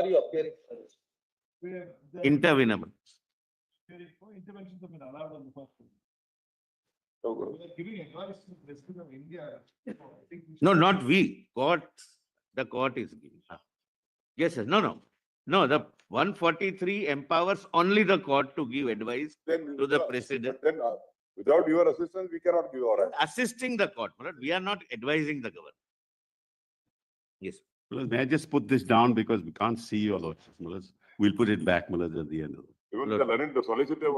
are you appearing? Intervenable. Interventions have been allowed on the first one. So, We are giving advice to the President of India. I think we No, should- not we. Court, the court is giving. Yes, yes. No. The 143 empowers only the court to give advice Then, to the president, Then, without your assistance, we cannot give our. assisting the court. My lord. We are not advising the government. Yes. Well, may I just put this down because we can't see your lordship, Mullahs. We'll put it back, Mullahs, at the end. Even Look. the learned, the solicitor.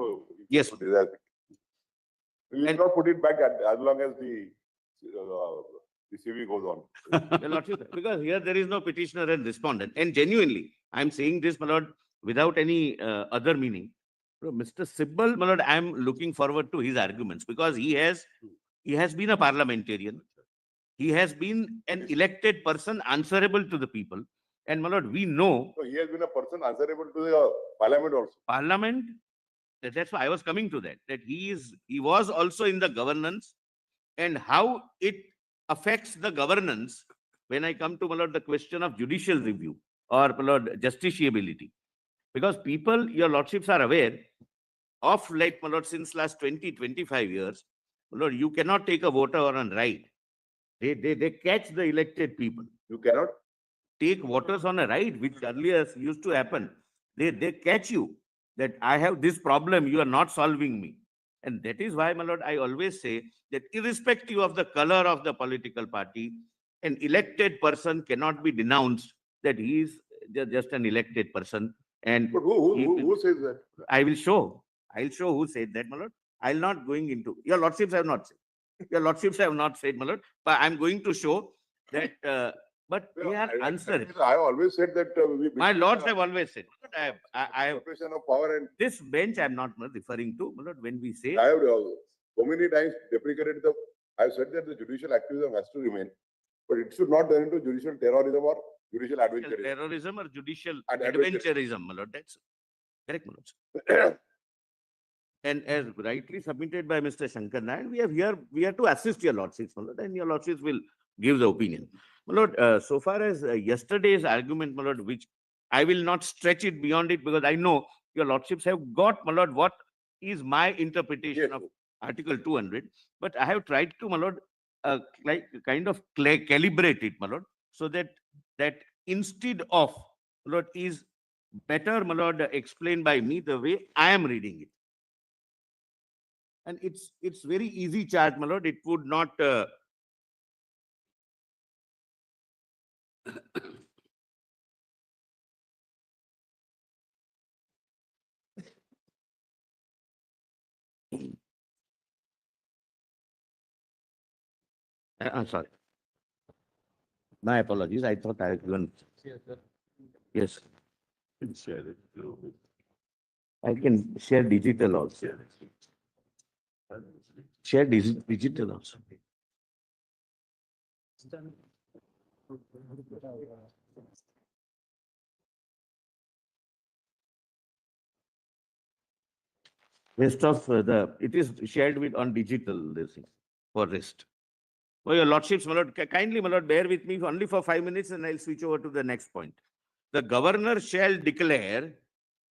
Yes. We will And- not put it back as long as the CV goes on. Your lordship, because here there is no petitioner and respondent. And genuinely, I'm saying this, my lord, without any other meaning. So, Mr. Sibbal, my lord, I'm looking forward to his arguments because he has been a parliamentarian. He has been an elected person answerable to the people. And my lord, we know So he has been a person answerable to the parliament also. parliament, that's why I was coming to that he was also in the governance and how it affects the governance when I come to, my lord, the question of judicial review or, my lord, justiciability. Because people, your lordships are aware of, like, my lord, since last 20-25 years, my lord, you cannot take a voter on a ride. They catch the elected people. You cannot. Take voters on a ride, which earlier used to happen. They catch you that I have this problem, you are not solving me. And that is why, my lord, I always say that irrespective of the color of the political party, an elected person cannot be denounced that he is just an elected person. And But who says that? I will show. I'll show who said that, my lord. I'll not going into, your lordships have not said. Your lordships have not said, my lord, but I'm going to show that, but they are answering. I have always said that. My lords have always said, I have Separation of power and this bench I'm not referring to, my lord, when we say, I have so many times deprecated I have said that the judicial activism has to remain, but it should not turn into judicial terrorism or judicial adventurism. terrorism or judicial And adventurism, my lord, that's correct, my lords. And as rightly submitted by Mr. Shankar Nayan, we are to assist your lordships, my lord, and your lordships will give the opinion. My lord, so far as yesterday's argument, my lord, which I will not stretch it beyond it because I know your lordships have got, my lord, what is my interpretation Yes. of Article 200, but I have tried to, my lord, like kind of calibrate it, my lord, so that instead of, my lord, is better, my lord, explained by me the way I am reading it. And it's very easy chart, my lord. It would not I'm sorry. My apologies. I thought I had given. Yes, Share it. I can share digital also. Share digital also. Rest of it is shared with on digital, this thing, for rest. Oh, your lordships, my lord, kindly, my lord, bear with me only for 5 minutes and I'll switch over to the next point. The governor shall declare,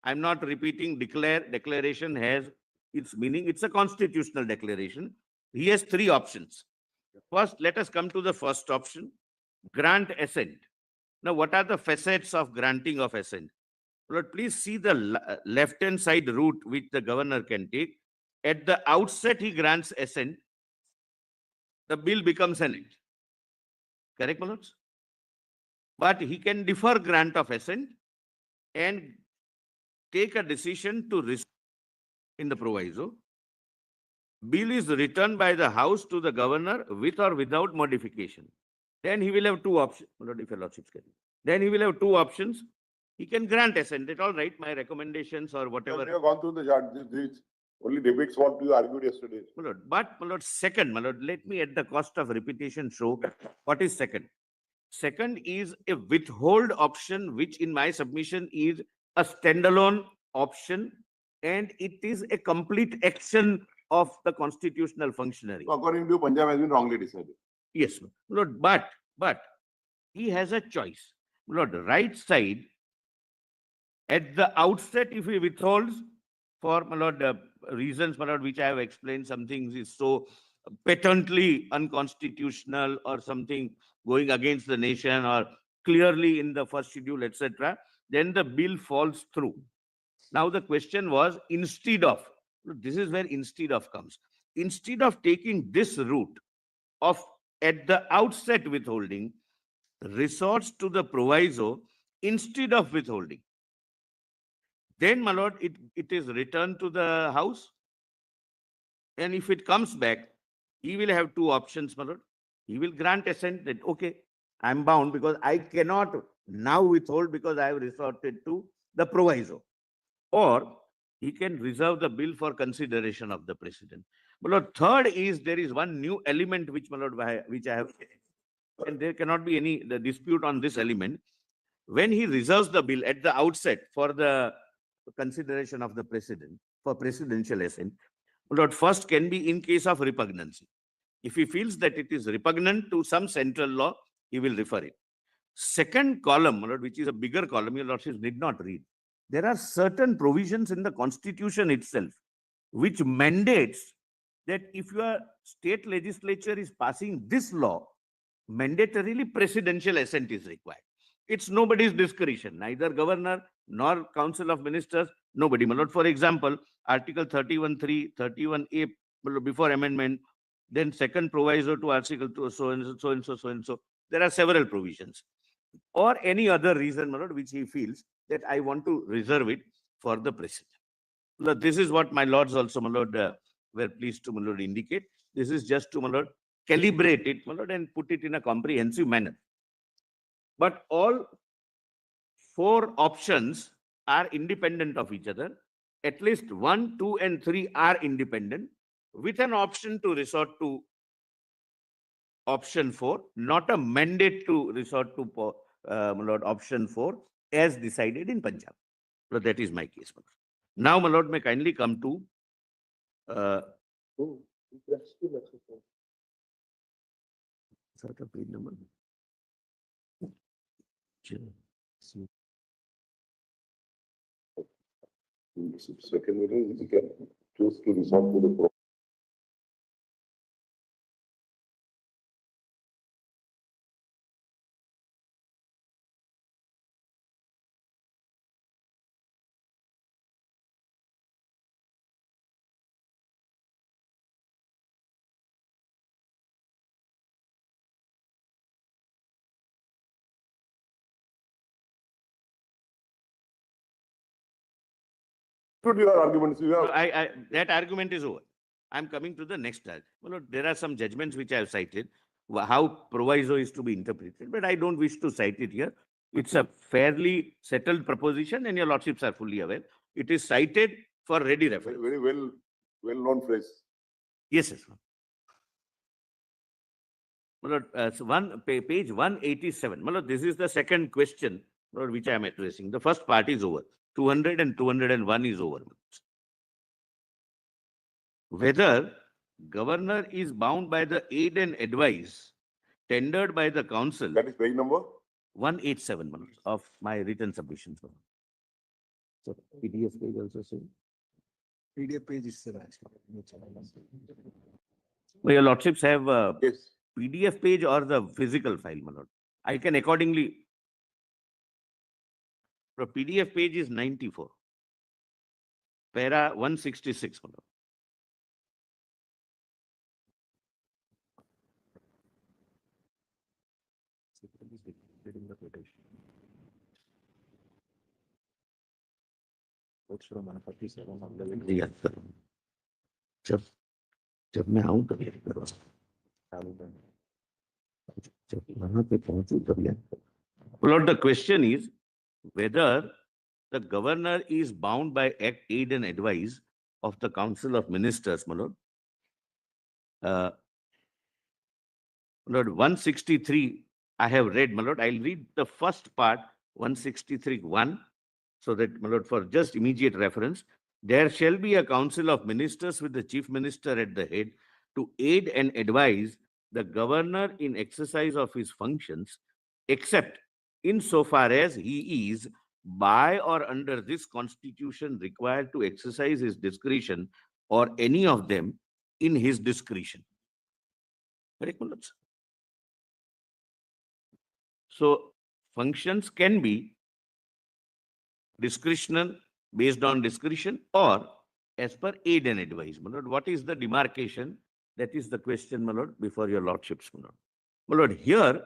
I'm not repeating declaration has its meaning. It's a constitutional declaration. He has 3 options. First, let us come to the first option, grant assent. Now, what are the facets of granting of assent? Lord, please see the left-hand side route which the governor can take. At the outset, he grants assent. The bill becomes Senate. Correct, my lords? But he can defer grant of assent and take a decision to in the proviso. Bill is returned by the House to the governor with or without modification. Then he will have 2 options. Lord, if your lordships can. Then he will have 2 options. He can grant assent. That's all right. My recommendations or whatever. We have gone through the chart. These only debates what you argued yesterday. My lord, but my lord, second, my lord, let me at the cost of repetition show what is second. Second is a withhold option, which in my submission is a standalone option, and it is a complete action of the constitutional functionary. According to you, Punjab has been wrongly decided. Yes, my lord, but he has a choice. My lord, right side, At the outset, if he withholds for, my lord, reasons, my lord, which I have explained, some things is so patently unconstitutional or something going against the nation or clearly in the first schedule, etc., then the bill falls through. Now the question was, instead of, this is where instead of comes. Instead of taking this route of at the outset withholding, resorts to the proviso instead of withholding. Then, my lord, it is returned to the house. And if it comes back, he will have two options, my lord. He will grant assent that, okay, I'm bound because I cannot now withhold because I have resorted to the proviso. Or he can reserve the bill for consideration of the president. My lord, third is there is one new element which, my lord, which I have, and there cannot be any the dispute on this element. When he reserves the bill at the outset for the consideration of the president, for presidential assent, my lord, first can be in case of repugnancy. If he feels that it is repugnant to some central law, he will refer it. Second column, my lord, which is a bigger column, your lordship need not read. There are certain provisions in the constitution itself which mandates that if your state legislature is passing this law, mandatorily presidential assent is required. It's nobody's discretion, neither governor nor council of ministers, nobody. My lord, for example, Article 31(3), 31A, before amendment, then second proviso to Article 2, so and so, so and so, so and so. There are several provisions. Or any other reason, my lord, which he feels that I want to reserve it for the president. Lord, this is what my lords also, my lord, were pleased to, my lord, indicate. This is just to, my lord, calibrate it, my lord, and put it in a comprehensive manner. But all four options are independent of each other. At least 1, 2, and 3 are independent, with an option to resort to option 4, not a mandate to resort to my lord, option 4 as decided in Punjab. So that is my case, my lord. Now, my lord, may kindly come to sort of page number. Second meeting, you can choose to resort to the your arguments. You have That argument is over. I'm coming to the next. My lord, there are some judgments which I have cited, how proviso is to be interpreted, but I don't wish to cite it here. It's a fairly settled proposition, and your lordships are fully aware. It is cited for ready reference. very well-known phrase. Yes, yes. My lord, so page 187. My lord, this is the second question, my lord, which I am addressing. The first part is over. 200 and 201 is over. Whether governor is bound by the aid and advice tendered by the council, That is page number. 187, my lord, of my written submissions. my lord. So PDF page also same. PDF page is there. Well, your lordships have Yes. PDF page or the physical file, my lord. I can accordingly. The PDF page is 94. Para 166, my lord. जी, sir. जब मैं आऊं तब याद करो। जब वहां पे पहुंचू तब याद करो। Lord, the question is whether the governor is bound by aid and advice of the Council of Ministers, my lord. Lord, 163, I have read, my lord. I'll read the first part, 163(1), so that, my lord, for just immediate reference, there shall be a council of ministers with the chief minister at the head to aid and advise the governor in exercise of his functions, except insofar as he is by or under this constitution required to exercise his discretion or any of them in his discretion. Correct, my lords? So functions can be discretional, based on discretion, or as per aid and advice. My lord, what is the demarcation? That is the question, my lord, before your lordships, my lord. My lord, here,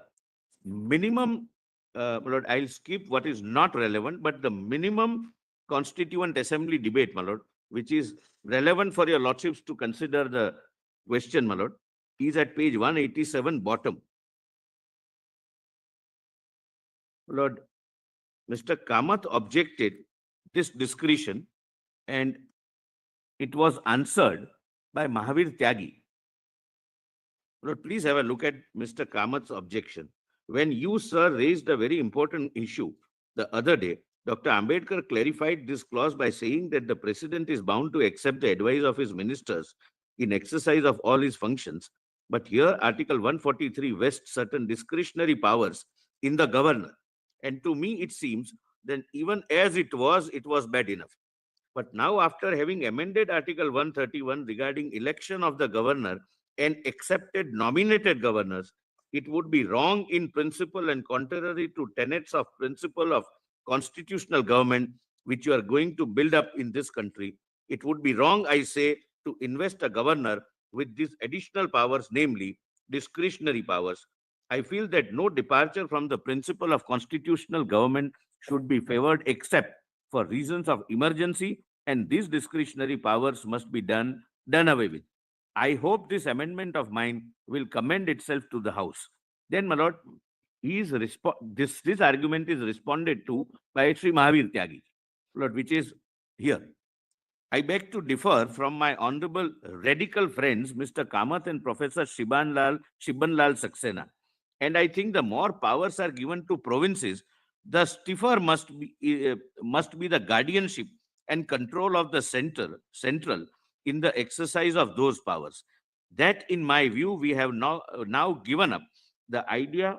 minimum, my lord, I'll skip what is not relevant, but the minimum constituent assembly debate, my lord, which is relevant for your lordships to consider the question, my lord, is at page 187, bottom. My lord, Mr. Kamath objected this discretion, and it was answered by Mahavir Tyagi. Lord, please have a look at Mr. Kamath's objection. When you, sir, raised a very important issue the other day, Dr. Ambedkar clarified this clause by saying that the president is bound to accept the advice of his ministers in exercise of all his functions. But here, Article 143 vests certain discretionary powers in the governor. And to me, it seems that even as it was bad enough. But now, after having amended Article 131 regarding election of the governor and accepted nominated governors, it would be wrong in principle and contrary to tenets of principle of constitutional government, which you are going to build up in this country. It would be wrong, I say, to invest a governor with these additional powers, namely discretionary powers. I feel that no departure from the principle of constitutional government should be favored except for reasons of emergency, and these discretionary powers must be done away with. I hope this amendment of mine will commend itself to the House. Then, my lord, this argument is responded to by Sri Mahavir Tyagi, lord, which is here. I beg to differ from my honorable radical friends, Mr. Kamath and Professor Shibban Lal Saxena. And I think the more powers are given to provinces, the stiffer must be the guardianship and control of the central in the exercise of those powers. That, in my view, we have now given up the idea.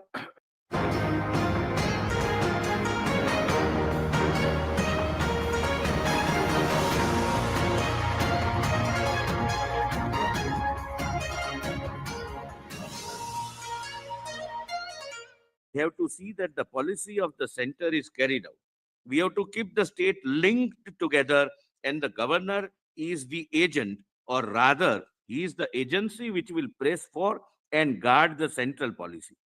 We have to see that the policy of the center is carried out. We have to keep the state linked together, and the governor is the agent, or rather, he is the agency which will press for and guard the central policy.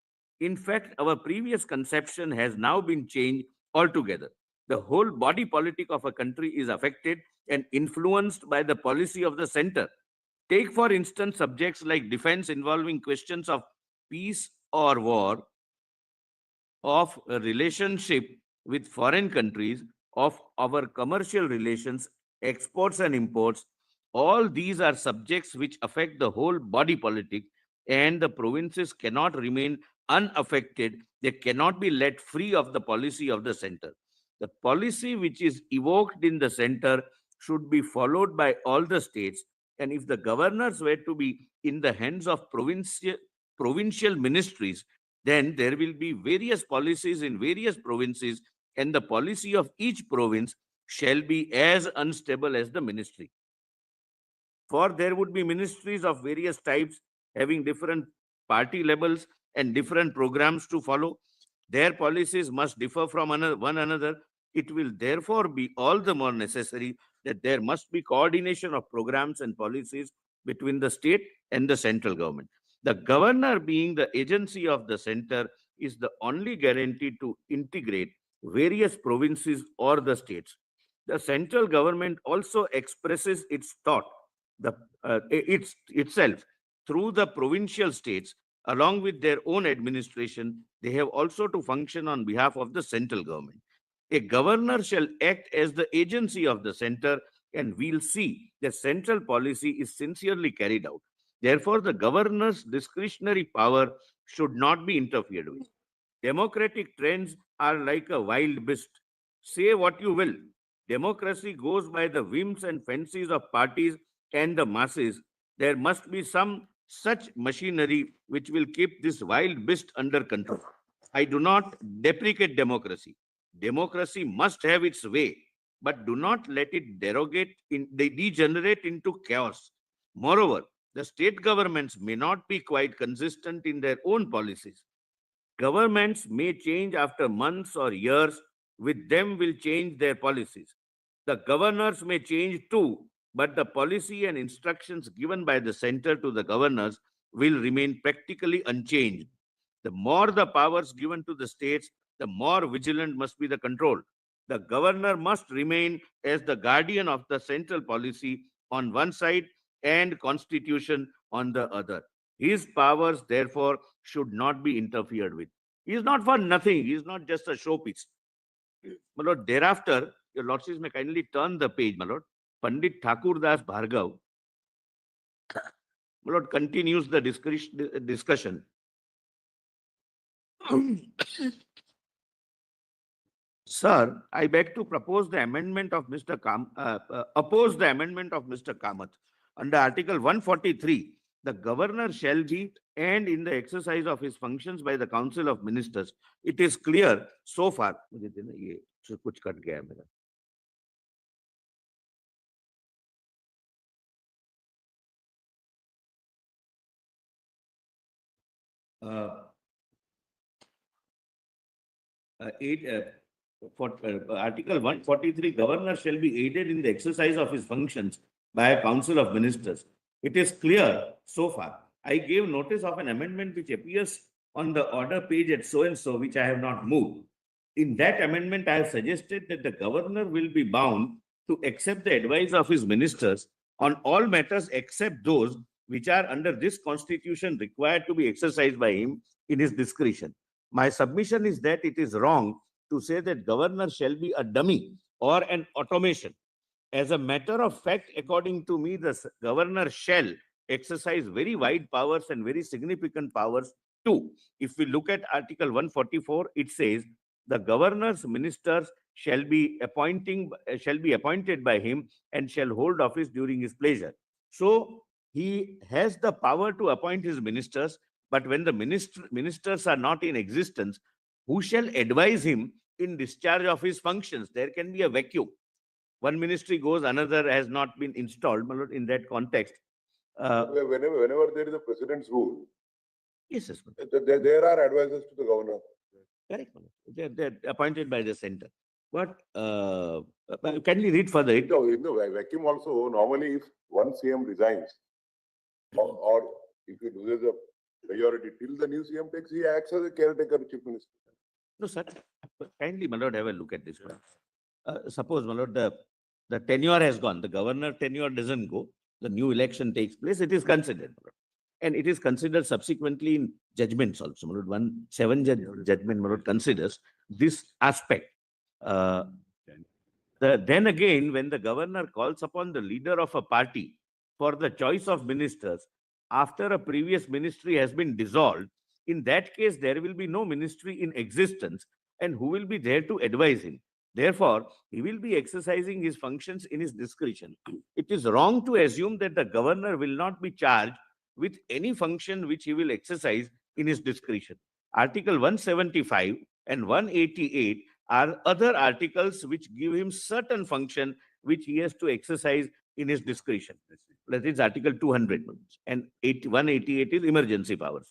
In fact, our previous conception has now been changed altogether. The whole body politic of a country is affected and influenced by the policy of the center. Take, for instance, subjects like defense involving questions of peace or war, of a relationship with foreign countries, of our commercial relations, exports and imports. All these are subjects which affect the whole body politic, and the provinces cannot remain unaffected. They cannot be let free of the policy of the center. The policy which is evoked in the center should be followed by all the states. And if the governors were to be in the hands of provincial ministries, then there will be various policies in various provinces, and the policy of each province shall be as unstable as the ministry. For there would be ministries of various types having different party levels and different programs to follow. Their policies must differ from one another. It will therefore be all the more necessary that there must be coordination of programs and policies between the state and the central government. The governor, being the agency of the center, is the only guarantee to integrate various provinces or the states. The central government also expresses its thought, itself, through the provincial states. Along with their own administration, they have also to function on behalf of the central government. A governor shall act as the agency of the center, and we'll see that central policy is sincerely carried out. Therefore, the governor's discretionary power should not be interfered with. Democratic trends are like a wild beast. Say what you will, democracy goes by the whims and fancies of parties and the masses. There must be some such machinery which will keep this wild beast under control. I do not deprecate democracy. Democracy must have its way, but do not let it degenerate into chaos. Moreover, the state governments may not be quite consistent in their own policies. Governments may change after months or years, with them will change their policies. The governors may change too, but the policy and instructions given by the center to the governors will remain practically unchanged. The more the powers given to the states, the more vigilant must be the control. The governor must remain as the guardian of the central policy on one side and constitution on the other. His powers, therefore, should not be interfered with. He is not for nothing. He is not just a showpiece. My lord, thereafter, your lordships may kindly turn the page, my lord. Pandit Thakur Das Bhargav, my lord, continues the discussion. Sir, I beg to propose the amendment of oppose the amendment of Mr. Kamath. Under Article 143, the governor shall be and in the exercise of his functions by the Council of Ministers. It is clear so far. कुछ cut गया है मेरा. Article 143, governor shall be aided in the exercise of his functions by a council of ministers. It is clear so far. I gave notice of an amendment which appears on the order page at so and so, which I have not moved. In that amendment, I have suggested that the governor will be bound to accept the advice of his ministers on all matters except those which are under this constitution required to be exercised by him in his discretion. My submission is that it is wrong to say that governor shall be a dummy or an automation. As a matter of fact, according to me, the governor shall exercise very wide powers and very significant powers too. If we look at Article 144, it says the governor's ministers shall be appointed by him and shall hold office during his pleasure. So he has the power to appoint his ministers, but when the ministers are not in existence, who shall advise him in discharge of his functions? There can be a vacuum. One ministry goes, another has not been installed. In that context, whenever there is a president's rule, yes, yes, there are advisors to the governor. Correct. They're appointed by the center. But can we read further? In the vacuum also, normally if one CM resigns, or if he loses a majority till the new CM takes, he acts as a caretaker chief minister. No, sir. Kindly, my lord, have a look at this one. Suppose, my lord, the tenure has gone. The governor tenure doesn't go. The new election takes place. It is considered. And it is considered subsequently in judgments also. My lord, 7 judgment, my lord, considers this aspect. Then again, when the governor calls upon the leader of a party for the choice of ministers, after a previous ministry has been dissolved, in that case, there will be no ministry in existence, and who will be there to advise him? Therefore, he will be exercising his functions in his discretion. It is wrong to assume that the governor will not be charged with any function which he will exercise in his discretion. Article 175 and 188 are other articles which give him certain function which he has to exercise in his discretion. That is Article 200, and 188 is emergency powers.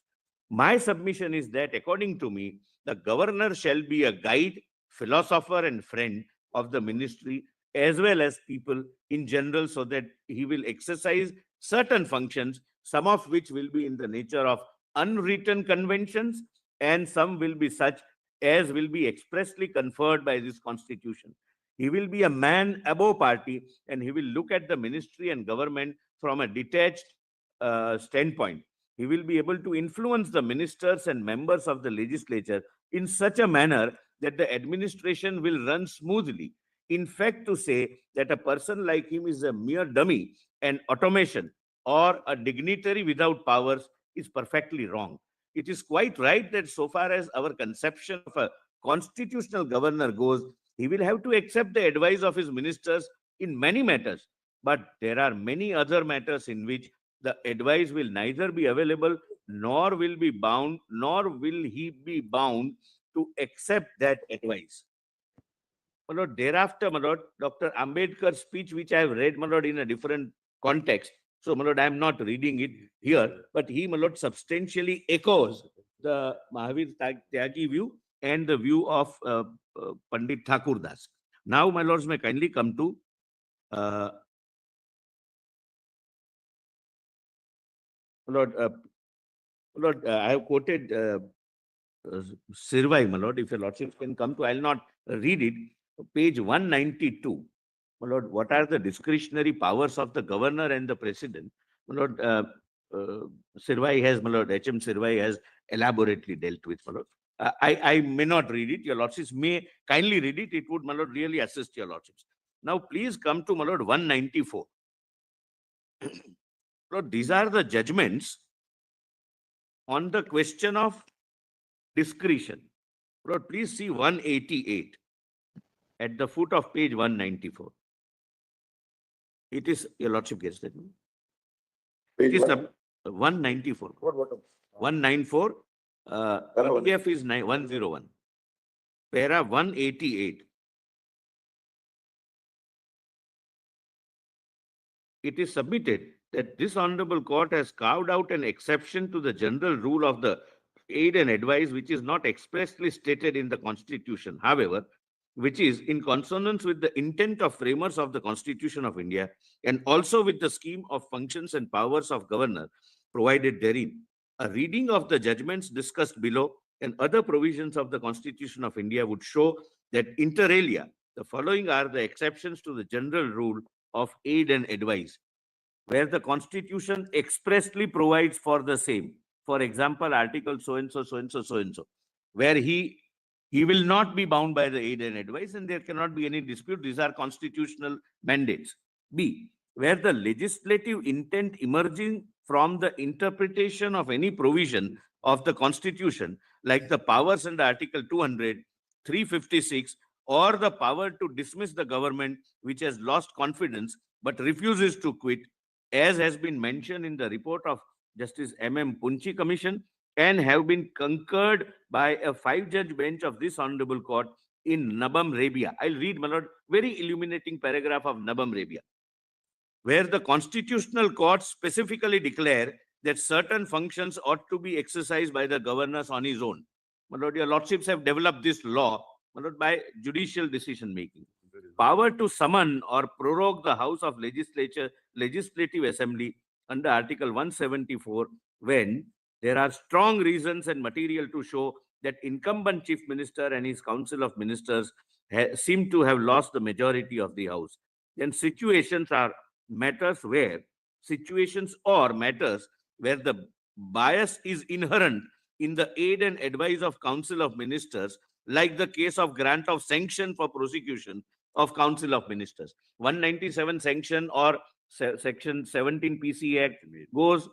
My submission is that, according to me, the governor shall be a guide, philosopher, and friend of the ministry, as well as people in general, so that he will exercise certain functions, some of which will be in the nature of unwritten conventions, and some will be such as will be expressly conferred by this constitution. He will be a man above party, and he will look at the ministry and government from a detached standpoint. He will be able to influence the ministers and members of the legislature in such a manner that the administration will run smoothly. In fact, to say that a person like him is a mere dummy, an automation, or a dignitary without powers is perfectly wrong. It is quite right that so far as our conception of a constitutional governor goes, he will have to accept the advice of his ministers in many matters. But there are many other matters in which the advice will neither be available, nor will be bound, nor will he be bound to accept that advice. my lord, thereafter, my lord, Dr. Ambedkar's speech, which I have read, my lord, in a different context. So, my lord, I am not reading it here, but he, my lord, substantially echoes the Mahavir Tyagi view and the view of Pandit Thakur Das. Now, my lords, may kindly come to my Lord, I have quoted Sirvai, my lord. If your lordship can come to, I will not read it. Page 192. My lord, what are the discretionary powers of the governor and the president? My lord, Sirvai has, my lord, H.M. Sirvai has elaborately dealt with, my lord. I may not read it. Your lordships may kindly read it. It would, my lord, really assist your lordships. Now, please come to, my lord, 194. Lord, these are the judgments on the question of discretion. Lord, please see 188 at the foot of page 194. It is, your lordship gets that. It is 194. What? 194. PDF is 101. Para 188. It is submitted that this honorable court has carved out an exception to the general rule of the aid and advice, which is not expressly stated in the Constitution, however, which is in consonance with the intent of framers of the Constitution of India and also with the scheme of functions and powers of governor provided therein. A reading of the judgments discussed below and other provisions of the Constitution of India would show that inter alia, the following are the exceptions to the general rule of aid and advice, where the Constitution expressly provides for the same. For example, Article so-and-so, so-and-so, so-and-so, where he will not be bound by the aid and advice and there cannot be any dispute. These are constitutional mandates. B, where the legislative intent emerging from the interpretation of any provision of the Constitution, like the powers under Article 200, 356, or the power to dismiss the government which has lost confidence but refuses to quit, as has been mentioned in the report of Justice M.M. Punchi Commission and have been concurred by a 5-judge bench of this honorable court in Nabam, Rabia. I'll read, my lord, very illuminating paragraph of Nabam, Rabia, where the constitutional courts specifically declare that certain functions ought to be exercised by the governors on his own. My lord, your lordships have developed this law, my lord, by judicial decision making. Power to summon or prorogue the House of Legislative Assembly under Article 174 when there are strong reasons and material to show that incumbent Chief Minister and his Council of Ministers seem to have lost the majority of the House. Then situations or matters where the bias is inherent in the aid and advice of Council of Ministers, like the case of grant of sanction for prosecution of Council of Ministers. 197 sanction or Section 17 PC Act goes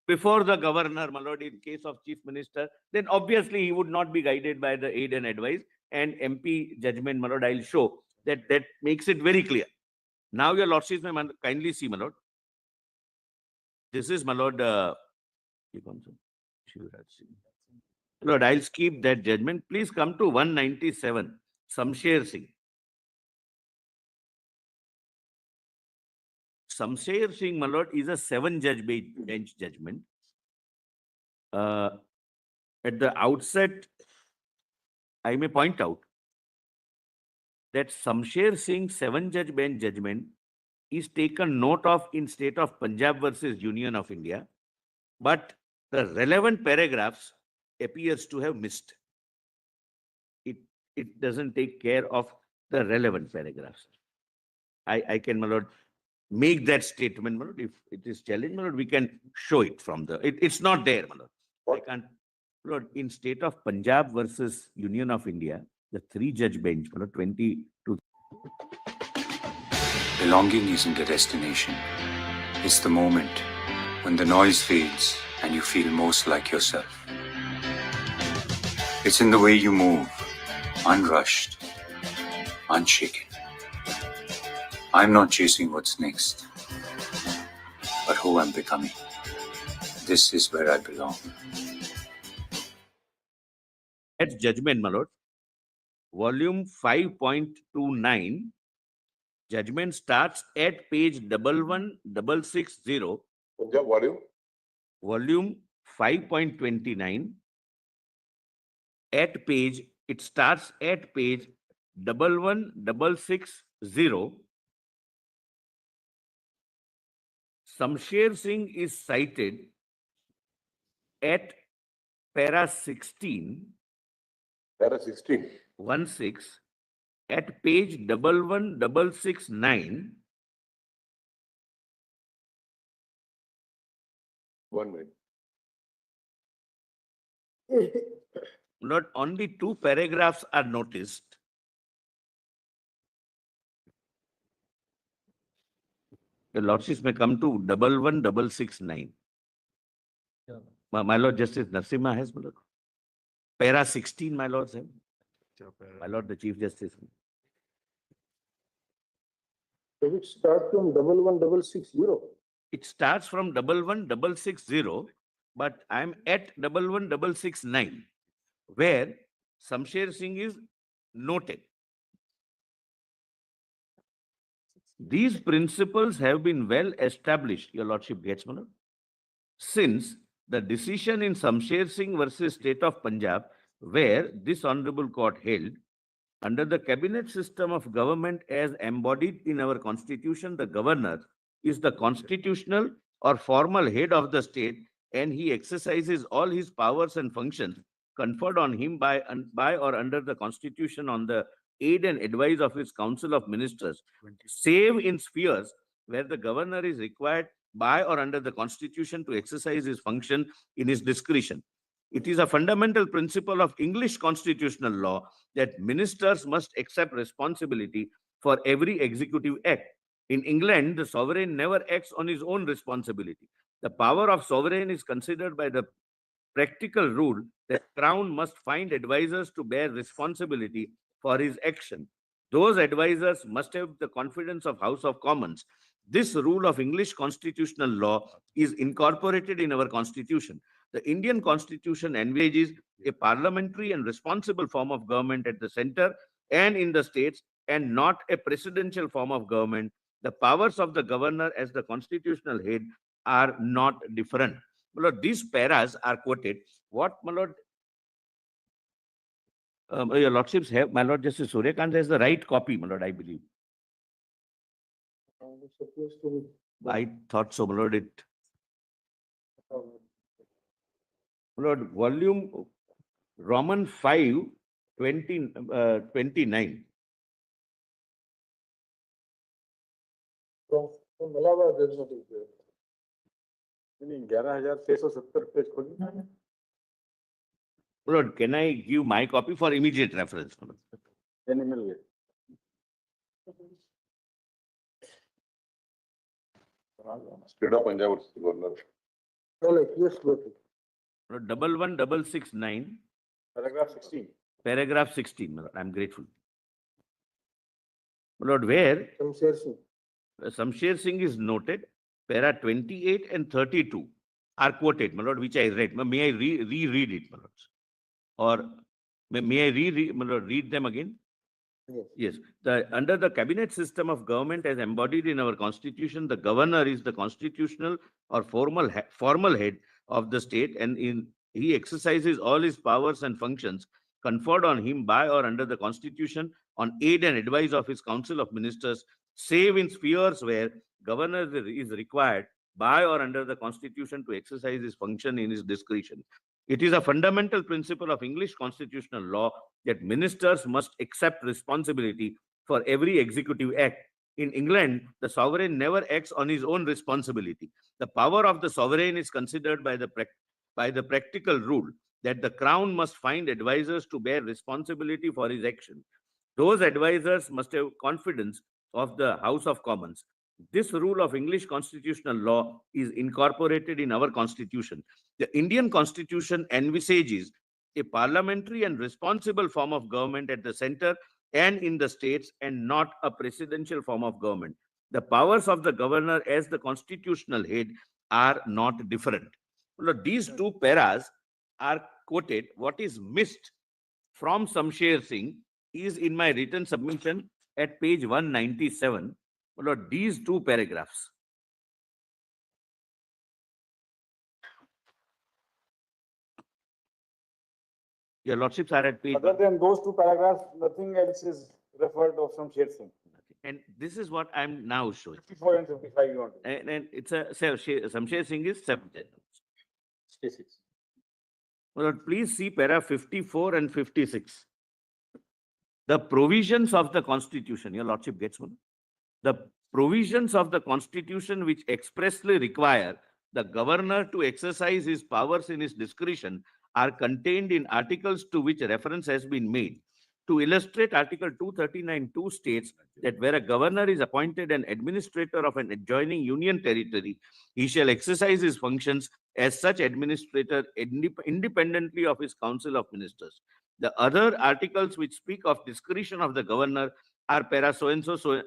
before the governor, my lord, in case of chief minister, then obviously he would not be guided by the aid and advice, and MP judgment, my lord, I'll show that makes it very clear. Now your lordships may kindly see, my lord. This is, my lord, Lord, I'll skip that judgment. Please come to 197, Samsher Singh. Samsher Singh, my lord, is a 7-judge bench judgment. At the outset, I may point out that Samsher Singh's 7-judge bench judgment is taken note of in state of Punjab versus Union of India, but the relevant paragraphs appears to have missed. It doesn't take care of the relevant paragraphs. I can, my lord, make that statement, my lord. If it is challenged, my lord, we can show it from the, it's not there, my lord. I can't, my lord, in state of Punjab versus Union of India, the 3-judge bench, my lord, 22. Belonging isn't a destination. It's the moment when the noise fades and you feel most like yourself. It's in the way you move, unrushed, unshaken. I'm not chasing what's next, but who I'm becoming. This is where I belong. That's judgment, my lord. volume 5.29, judgment starts at page 11660, Punjab volume, volume 5.29. It starts at page 11660. Shamsher Singh is cited at para 16, para 16. 16, at page 11669. 1 minute. Not only 2 paragraphs are noticed. The lordships may come to 11669. Yeah. My Lord Justice Narasimha has, my lord. Para 16, my lords have. My Lord the Chief Justice. Does it start from 11660? It starts from 11660, but I'm at 11669, where Shamsher Singh is noted. These principles have been well established, your lordship gets, my lord, since the decision in Shamsher Singh versus State of Punjab, where this honorable court held, under the cabinet system of government as embodied in our constitution, the governor is the constitutional or formal head of the state, and he exercises all his powers and functions conferred on him by or under the constitution on the aid and advice of his council of ministers, save in spheres where the governor is required by or under the constitution to exercise his function in his discretion. It is a fundamental principle of English constitutional law that ministers must accept responsibility for every executive act. In England, the sovereign never acts on his own responsibility. The power of sovereign is considered by the practical rule that Crown must find advisors to bear responsibility for his action. Those advisors must have the confidence of House of Commons. This rule of English constitutional law is incorporated in our constitution. The Indian constitution envisages a parliamentary and responsible form of government at the center and in the states, and not a presidential form of government. The powers of the governor as the constitutional head are not different. My lord, these paras are quoted. What, my lord, your lordships have, my lord Justice Suryakant has the right copy, my lord, I believe. It's supposed to be. I thought so, my lord. My lord, volume Roman 5, 29. From Allahabad, there's nothing there. नहीं 11,670 page खोलिए My lord, can I give my copy for immediate reference? My lord? यानी मिल गए State of Punjab versus governor. No, like, yes, look. My lord, 11669, paragraph 16 paragraph 16. My lord, I'm grateful. My lord, where Shamsher Singh. Shamsher Singh is noted, para 28 and 32 are quoted, my lord, which I read. May I reread it, my lords? Or may I my lord, read them again? Yes. Yes. Under the cabinet system of government as embodied in our constitution, the governor is the constitutional or formal head of the state, and he exercises all his powers and functions conferred on him by or under the constitution on aid and advice of his council of ministers, save in spheres where governor is required by or under the constitution to exercise his function in his discretion. It is a fundamental principle of English constitutional law that ministers must accept responsibility for every executive act. In England, the sovereign never acts on his own responsibility. The power of the sovereign is considered by the practical rule that the crown must find advisors to bear responsibility for his action. Those advisors must have confidence of the House of Commons. This rule of English constitutional law is incorporated in our constitution. The Indian constitution envisages a parliamentary and responsible form of government at the center and in the states, and not a presidential form of government. The powers of the governor as the constitutional head are not different. These 2 paras are quoted. What is missed from Shamsher Singh is in my written submission at page 197. My lord, these two paragraphs. Your lordships are at page. Other than those two paragraphs, nothing else is referred of some shared thing. And this is what I'm now showing. 54 and 55 you want to. And it's a, Samsher Singh is separate. Statistics. My lord, please see para 54 and 56. The provisions of the Constitution, your lordship gets one. The provisions of the Constitution which expressly require the governor to exercise his powers in his discretion are contained in articles to which reference has been made. To illustrate, Article 239(2) states that where a governor is appointed an administrator of an adjoining union territory, he shall exercise his functions as such administrator independently of his council of ministers. The other articles which speak of discretion of the governor are para so-and-so,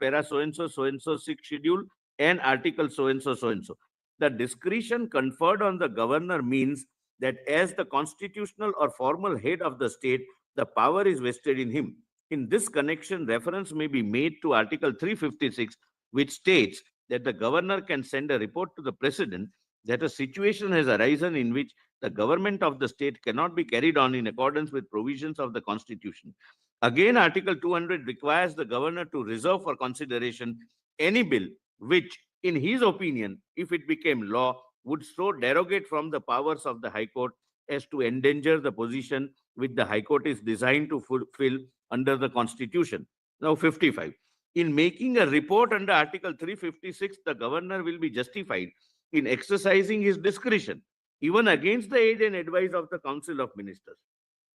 para so-and-so, so-and-so 6th schedule, and article so-and-so, so-and-so. The discretion conferred on the governor means that as the constitutional or formal head of the state, the power is vested in him. In this connection, reference may be made to Article 356, which states that the governor can send a report to the president that a situation has arisen in which the government of the state cannot be carried on in accordance with provisions of the Constitution. Again, Article 200 requires the governor to reserve for consideration any bill which, in his opinion, if it became law, would so derogate from the powers of the High Court as to endanger the position which the High Court is designed to fulfill under the Constitution. Now, 55. In making a report under Article 356, the governor will be justified in exercising his discretion, even against the aid and advice of the Council of Ministers.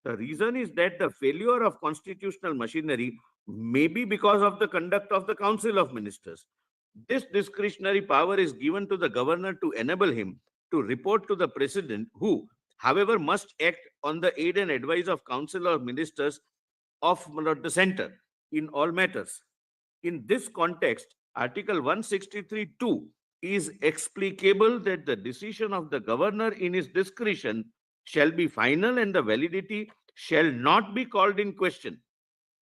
The reason is that the failure of constitutional machinery may be because of the conduct of the Council of Ministers. This discretionary power is given to the governor to enable him to report to the president, who, however, must act on the aid and advice of Council of Ministers of the center in all matters. In this context, Article 163(2) is explicable that the decision of the governor in his discretion shall be final and the validity shall not be called in question.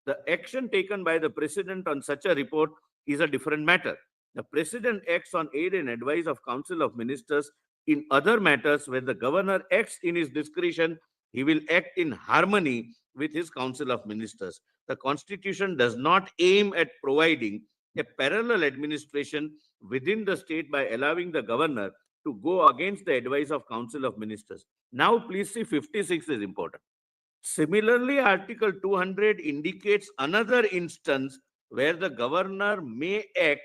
The action taken by the president on such a report is a different matter. The president acts on aid and advice of Council of Ministers. In other matters where the governor acts in his discretion, he will act in harmony with his Council of Ministers. The Constitution does not aim at providing a parallel administration within the state by allowing the governor to go against the advice of Council of Ministers. Now, please see 56 is important. Similarly, Article 200 indicates another instance where the governor may act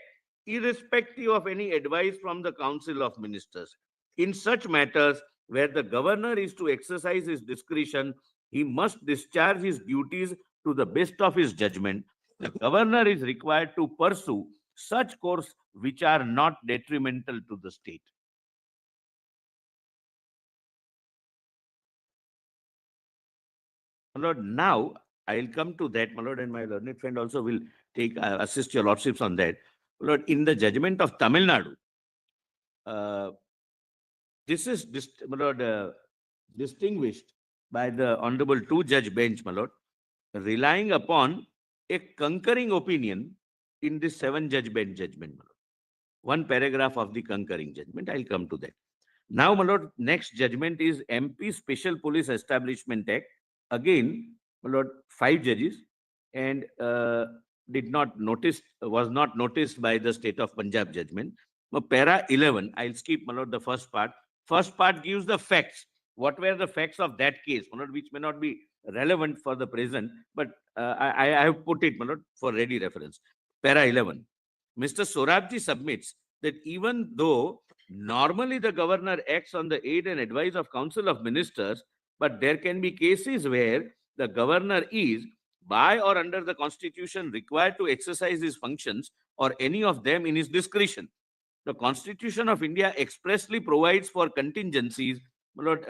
irrespective of any advice from the Council of Ministers. In such matters where the governor is to exercise his discretion, he must discharge his duties to the best of his judgment. The governor is required to pursue such course which are not detrimental to the state. My lord, now I'll come to that, my lord, and my learned friend also will take assist your lordships on that. My lord, in the judgment of Tamil Nadu, this is my lord, distinguished by the Honorable two-judge bench, my lord, relying upon a concurring opinion in this seven-judge bench judgment, my lord. One paragraph of the concurring judgment, I'll come to that. Now, my lord, next judgment is MP Special Police Establishment Act. Again, my lord, 5 judges, and was not noticed by the state of Punjab judgment. Now, para 11, I'll skip, my lord, the first part. First part gives the facts. What were the facts of that case, my lord, which may not be relevant for the present, but I have put it, my lord, for ready reference. Para 11. Mr. Sorabji submits that even though normally the governor acts on the aid and advice of Council of Ministers, but there can be cases where the governor is, by or under the Constitution, required to exercise his functions or any of them in his discretion. The Constitution of India expressly provides for contingencies, my lord,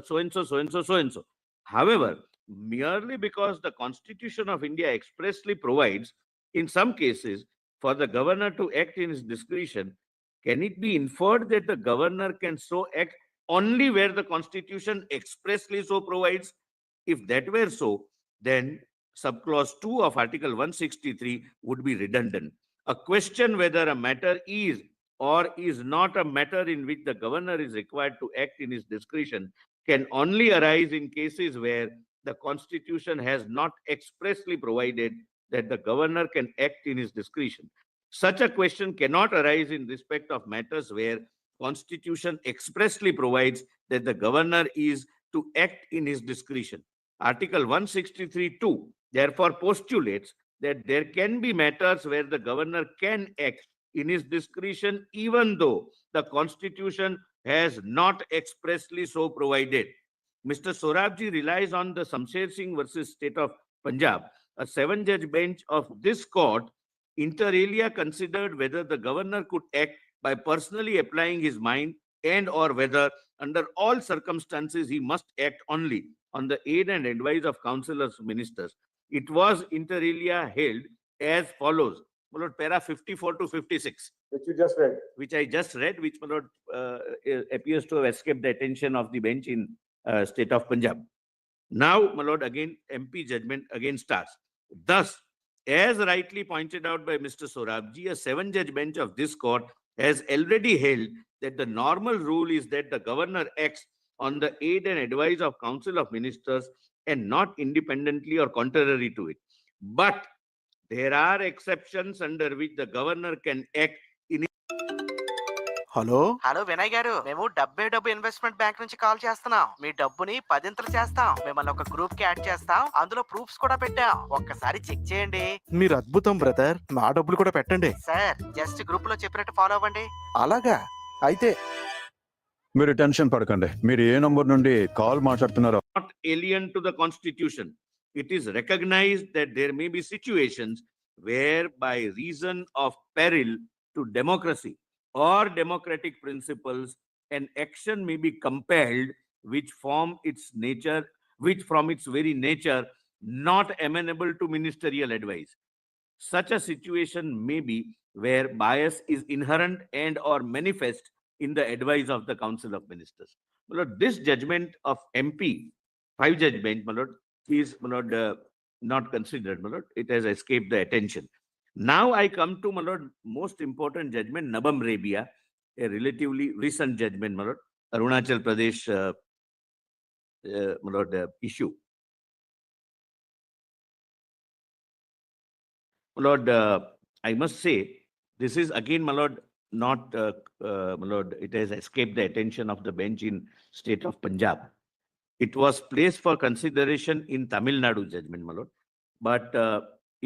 so-and-so, so-and-so, so-and-so. However, merely because the Constitution of India expressly provides, in some cases, for the governor to act in his discretion, can it be inferred that the governor can so act only where the Constitution expressly so provides? If that were so, then subclause 2 of Article 163 would be redundant. A question whether a matter is or is not a matter in which the governor is required to act in his discretion can only arise in cases where the Constitution has not expressly provided that the governor can act in his discretion. Such a question cannot arise in respect of matters where Constitution expressly provides that the governor is to act in his discretion. Article 163(2) therefore postulates that there can be matters where the governor can act in his discretion even though the Constitution has not expressly so provided. Mr. Sorabji relies on the Samsher Singh versus State of Punjab. A 7-judge bench of this court inter alia considered whether the governor could act by personally applying his mind and or whether under all circumstances he must act only on the aid and advice of councillors ministers. It was inter alia held as follows. My Lord, para 54 to 56. Which you just read. Which I just read, which, my Lord, appears to have escaped the attention of the bench in State of Punjab. Now, my Lord, again, MP judgment again starts. Thus, as rightly pointed out by Mr. Sorabji, a 7-judge bench of this court has already held that the normal rule is that the governor acts on the aid and advice of Council of Ministers and not independently or contrary to it. But there are exceptions under which the governor can act in. Hello hello Vinay గారు, మేము డబ్బు investment bank నుంచి call చేస్తున్నాం. మీ డబ్బుని 10 చేస్తాం. మిమ్మల్ని ఒక group కి యాడ్ చేస్తాం. అందులో ప్రూఫ్స్ కూడా పెట్టాం. ఒక్కసారి చెక్ చేయండి. మీరు అద్భుతం బ్రదర్. నా డబ్బులు కూడా పెట్టండి. సార్, జస్ట్ గ్రూప్ లో చెప్పినట్టు ఫాలో అవ్వండి. అలాగా అయితే మీరు టెన్షన్ పడకండి. మీరు ఏ నంబర్ నుండి కాల్ మాట్లాడుతున్నారో Not alien to the Constitution. It is recognized that there may be situations where by reason of peril to democracy or democratic principles, an action may be compelled which from its very nature not amenable to ministerial advice. Such a situation may be where bias is inherent and or manifest in the advice of the Council of Ministers. My Lord, this judgment of MP, 5-judge bench, my Lord, is, my Lord, not considered, my Lord. It has escaped the attention. Now I come to, my Lord, most important judgment, Nabam Rabia, a relatively recent judgment, my Lord, Arunachal Pradesh, my Lord, issue. My Lord, I must say, this is again, my Lord, not, my Lord, it has escaped the attention of the bench in State of Punjab. It was placed for consideration in Tamil Nadu judgment, my Lord, but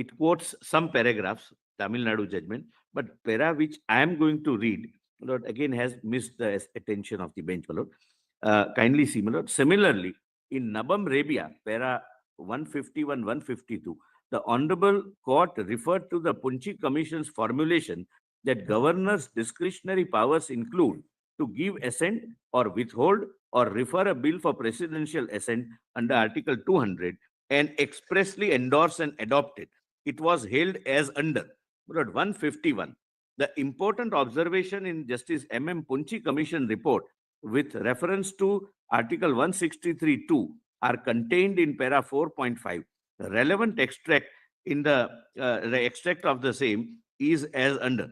it quotes some paragraphs, Tamil Nadu judgment, but para which I am going to read, my Lord, again has missed the attention of the bench, my Lord. Kindly see, my Lord. Similarly, in Nabam Rabia, para 151, 152, the Honorable Court referred to the Punchi Commission's formulation that governors' discretionary powers include to give assent or withhold or refer a bill for presidential assent under Article 200 and expressly endorse and adopt it. It was held as under. But 151, the important observation in Justice M.M. Punchi Commission report with reference to Article 163(2) are contained in para 4.5. The relevant extract in the extract of the same is as under.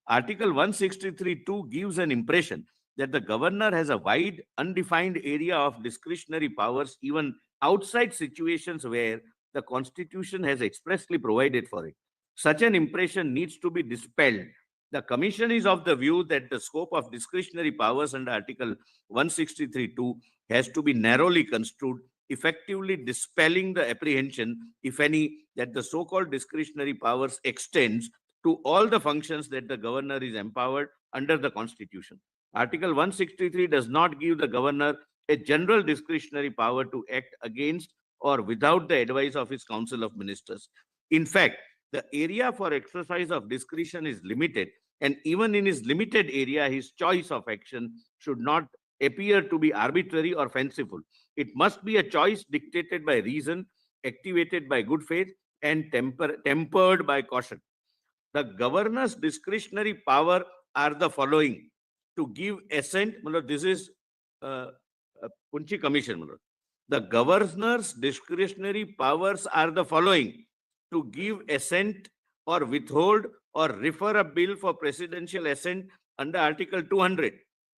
Article 163(2) gives an impression that the governor has a wide, undefined area of discretionary powers even outside situations where the Constitution has expressly provided for it. Such an impression needs to be dispelled. The Commission is of the view that the scope of discretionary powers under Article 163(2) has to be narrowly construed, effectively dispelling the apprehension, if any, that the so-called discretionary powers extends to all the functions that the governor is empowered under the Constitution. Article 163 does not give the governor a general discretionary power to act against or without the advice of his Council of Ministers. In fact, the area for exercise of discretion is limited, and even in his limited area, his choice of action should not appear to be arbitrary or fanciful. It must be a choice dictated by reason, activated by good faith, and tempered by caution. The governor's discretionary power are the following: to give assent, this is Punchi Commission, The governor's discretionary powers are the following: to give assent or withhold or refer a bill for presidential assent under Article 200,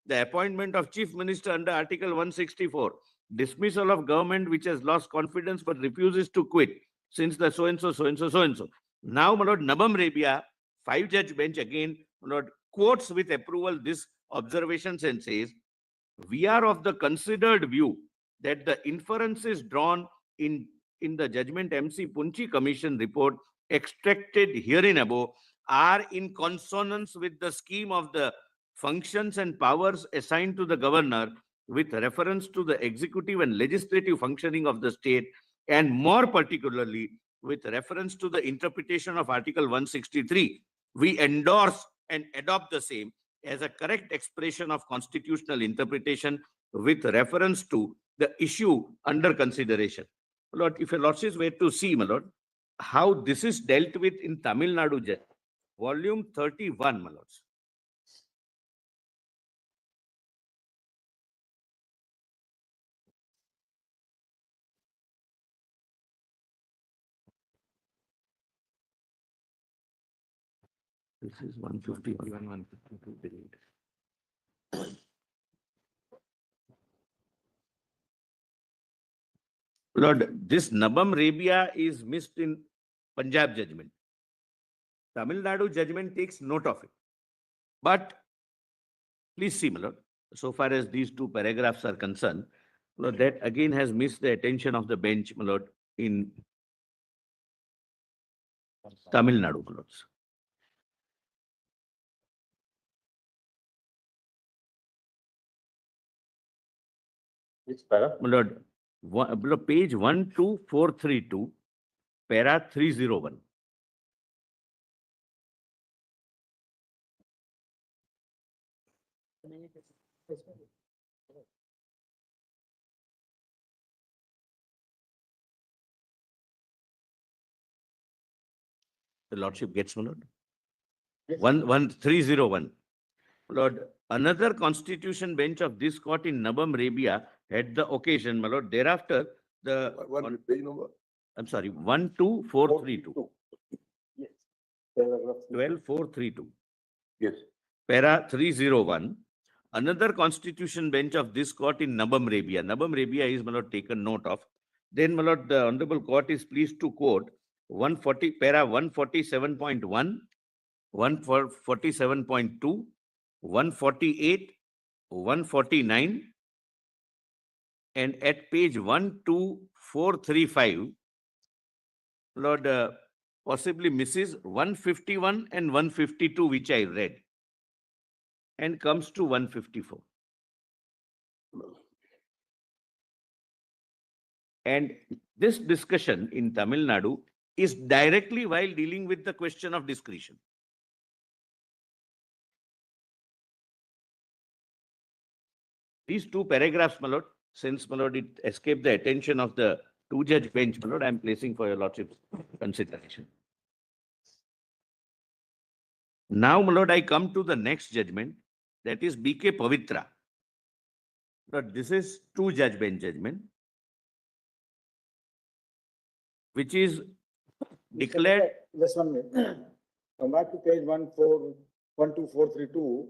the appointment of chief minister under Article 164, dismissal of government which has lost confidence but refuses to quit since the so-and-so, so-and-so, so-and-so. Now, my lord, Nabam Rabia, 5-judge bench again, my lord, quotes with approval this observations and says, we are of the considered view that the inferences drawn in the judgment MC Punchi Commission report extracted herein above are in consonance with the scheme of the functions and powers assigned to the governor with reference to the executive and legislative functioning of the state, and more particularly with reference to the interpretation of Article 163. We endorse and adopt the same as a correct expression of constitutional interpretation with reference to the issue under consideration. My lord, if your lordships were to see, my lord, how this is dealt with in Tamil Nadu, volume 31, my lords. This is 151, 152, delete. Lord, this Nabam Rabia is missed in Punjab judgment. Tamil Nadu judgment takes note of it. But please see, my lord, so far as these two paragraphs are concerned, my lord, that again has missed the attention of the bench, my lord, in Tamil Nadu, my lords. Which para? My lord, page 12432, para 301. The lordship gets, my lord. 11301. Lord, another constitution bench of this court in Nabam Rabia had the occasion, my lord. Thereafter, the One page number? I'm sorry, 12432. Yes. Paragraph 12432. Yes. Para 301. Another constitution bench of this court in Nabam Rabia. Nabam Rabia is, my lord, taken note of. Then, my lord, the honorable court is pleased to quote 140, para 147.1, 147.2, 148, 149, and at page 12435, Lord, possibly misses 151 and 152, which I read, and comes to 154. And this discussion in Tamil Nadu is directly while dealing with the question of discretion. These two paragraphs, my lord, since, my lord, it escaped the attention of the two-judge bench, my lord, I am placing for your lordship's consideration. Now, my lord, I come to the next judgment, that is BK Pavitra. But this is two-judge bench judgment, which is declared. Just 1 minute. Come back to page 12432.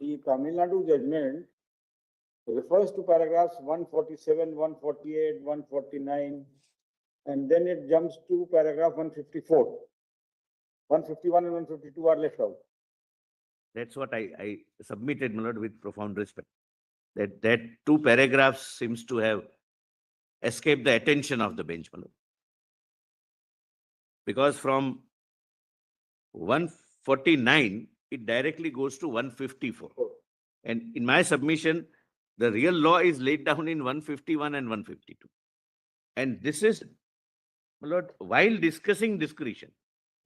The Tamil Nadu judgment refers to paragraphs 147, 148, 149, and then it jumps to paragraph 154. 151 and 152 are left out. That's what I submitted, my lord, with profound respect. That two paragraphs seems to have escaped the attention of the bench, my lord. Because from 149, it directly goes to 154. And in my submission, the real law is laid down in 151 and 152. And this is, my lord, while discussing discretion,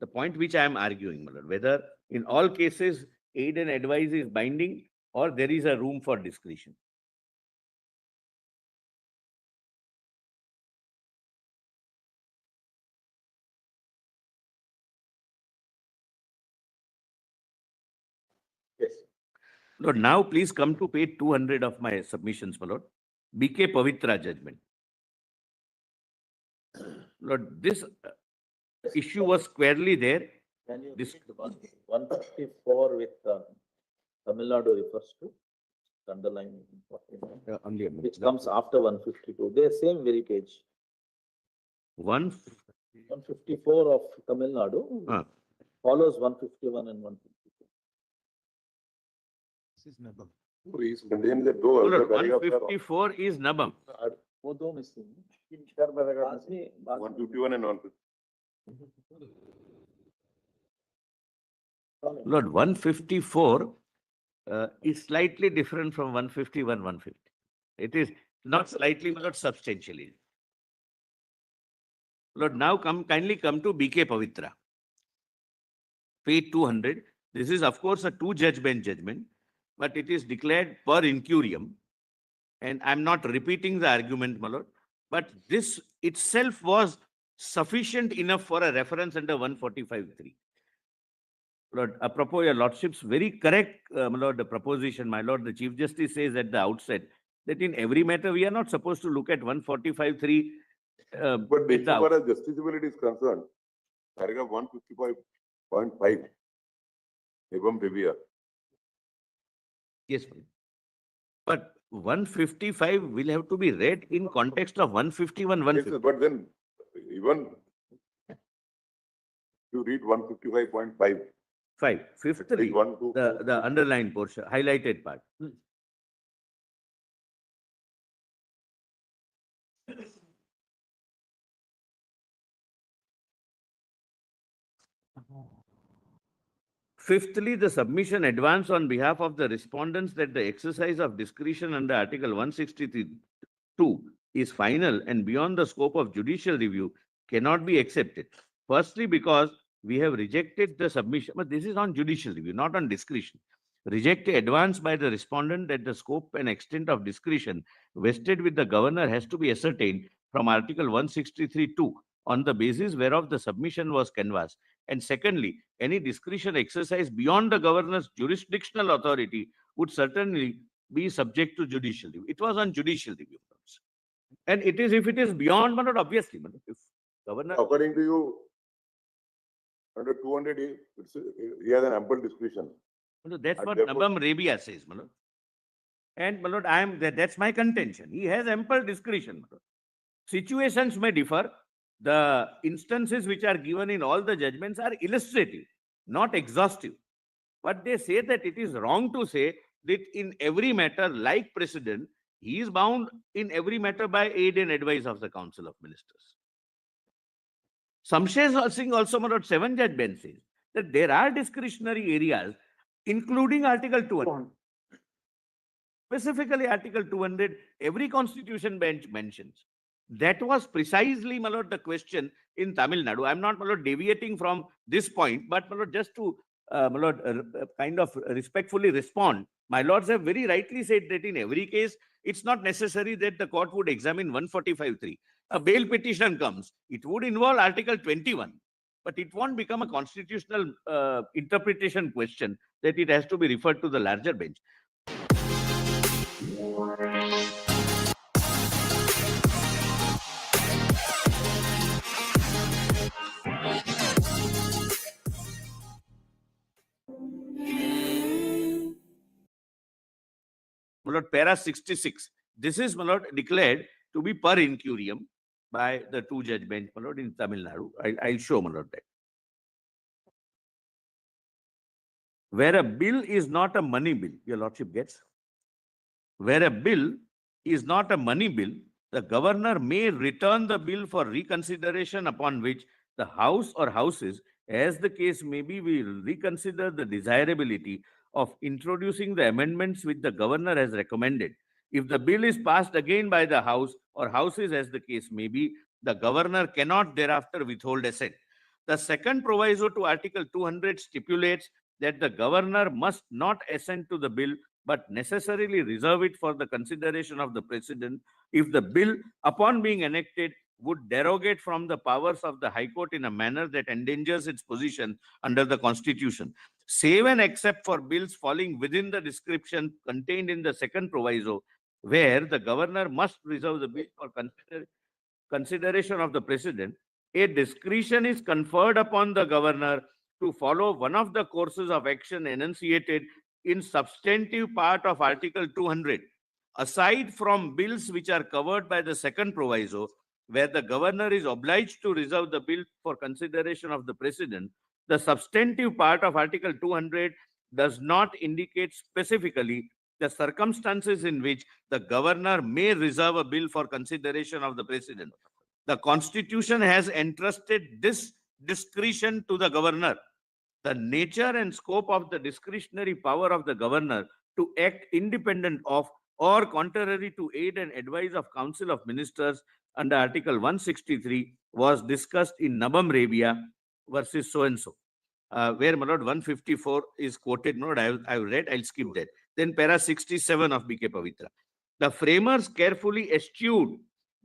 the point which I am arguing, my lord, whether in all cases aid and advice is binding or there is a room for discretion. Yes. Lord, now please come to page 200 of my submissions, my Lord. BK Pavitra judgment. Lord, this issue was squarely there. Can you This- read the 154 with Tamil Nadu refers to underline Only a minute. which comes after 152. They same very page. 154 of Tamil Nadu follows 151 and 152. This is Nabam. Please contain the door. Lord, the paragraph are 154 is Nabam. वो दो missing. चार paragraph बाद में- बाद में- 151 and 150. Lord, 154 is slightly different from 151, 150. It is not slightly, but not substantially. Lord, now kindly come to BK Pavitra. Page 200. This is, of course, a two-judge bench judgment, but it is declared per incurium. And I'm not repeating the argument, my lord, but this itself was sufficient enough for a reference under 145.3. Lord, apropos your lordship's very correct, my lord, the proposition, my lord, the Chief Justice says at the outset that in every matter we are not supposed to look at 145.3. But as far as justiciability is concerned, paragraph 155.5, Nabam Rabia. Yes, ma'am. But 155 will have to be read in context of 151, Yes, 150. but then even you read 155.5. Fifthly, the underlined portion, highlighted part. Fifthly, the submission advanced on behalf of the respondents that the exercise of discretion under Article 163(2) is final and beyond the scope of judicial review cannot be accepted. Firstly, because we have rejected the submission, but this is on judicial review, not on discretion. Rejected advance by the respondent that the scope and extent of discretion vested with the governor has to be ascertained from Article 163(2) on the basis whereof the submission was canvassed. And secondly, any discretion exercise beyond the governor's jurisdictional authority would certainly be subject to judicial review. It was on judicial review. And it is, if it is beyond, but not obviously, but if governor. According to you, under 200, he has an ample discretion. That's And what therefore- Nabam Rabia says, my lord. And my lord, that's my contention. He has ample discretion, my lord. Situations may differ. The instances which are given in all the judgments are illustrative, not exhaustive. But they say that it is wrong to say that in every matter, like precedent, he is bound in every matter by aid and advice of the Council of Ministers. Samshay Singh also, my lord, 7-judge bench says that there are discretionary areas, including Article 200. Specifically, Article 200, every constitution bench mentions. That was precisely, my lord, the question in Tamil Nadu. I'm not, my lord, deviating from this point, but, my lord, just to, my lord, kind of respectfully respond, my lords have very rightly said that in every case, it's not necessary that the court would examine 145.3. A bail petition comes, it would involve Article 21, but it won't become a constitutional interpretation question that it has to be referred to the larger bench. My lord, para 66. This is, my lord, declared to be per incurium by the 2-judge bench, my lord, in Tamil Nadu. I'll show, my lord, that. Where a bill is not a money bill, your lordship gets. Where a bill is not a money bill, the governor may return the bill for reconsideration, upon which the house or houses, as the case may be, will reconsider the desirability of introducing the amendments which the governor has recommended. If the bill is passed again by the house or houses, as the case may be, the governor cannot thereafter withhold assent. The second proviso to Article 200 stipulates that the governor must not assent to the bill, but necessarily reserve it for the consideration of the president if the bill, upon being enacted, would derogate from the powers of the High Court in a manner that endangers its position under the Constitution, save and except for bills falling within the description contained in the second proviso, where the governor must reserve the bill for consideration of the president, a discretion is conferred upon the governor to follow one of the courses of action enunciated in substantive part of Article 200, aside from bills which are covered by the second proviso, where the governor is obliged to reserve the bill for consideration of the president. The substantive part of Article 200 does not indicate specifically the circumstances in which the governor may reserve a bill for consideration of the president. The Constitution has entrusted this discretion to the governor. The nature and scope of the discretionary power of the governor to act independent of or contrary to aid and advice of Council of Ministers under Article 163 was discussed in Nabam, Rabia versus so-and-so, where my lord 154 is quoted. No, I've read, I'll skip that. Then para 67 of BK Pavitra. The framers carefully eschewed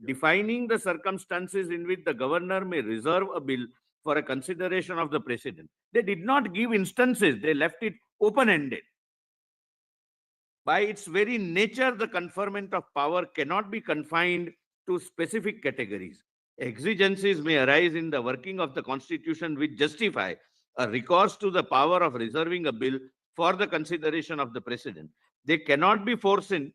defining the circumstances in which the governor may reserve a bill for a consideration of the president. They did not give instances, they left it open-ended. By its very nature, the conferment of power cannot be confined to specific categories. Exigencies may arise in the working of the Constitution which justify a recourse to the power of reserving a bill for the consideration of the president. They cannot be foreseen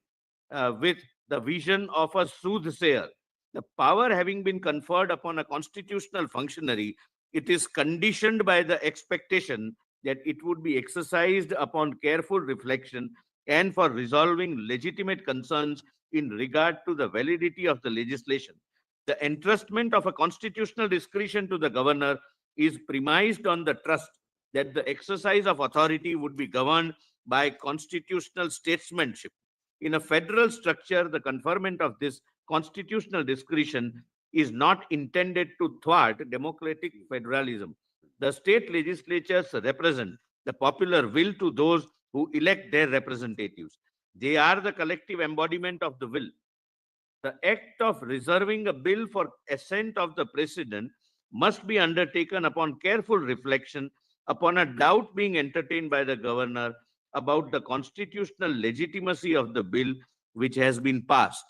with the vision of a soothsayer. The power having been conferred upon a constitutional functionary, it is conditioned by the expectation that it would be exercised upon careful reflection and for resolving legitimate concerns in regard to the validity of the legislation. The entrustment of a constitutional discretion to the governor is premised on the trust that the exercise of authority would be governed by constitutional statesmanship. In a federal structure, the conferment of this constitutional discretion is not intended to thwart democratic federalism. The state legislatures represent the popular will to those who elect their representatives. They are the collective embodiment of the will. The act of reserving a bill for assent of the president must be undertaken upon careful reflection, upon a doubt being entertained by the governor about the constitutional legitimacy of the bill which has been passed.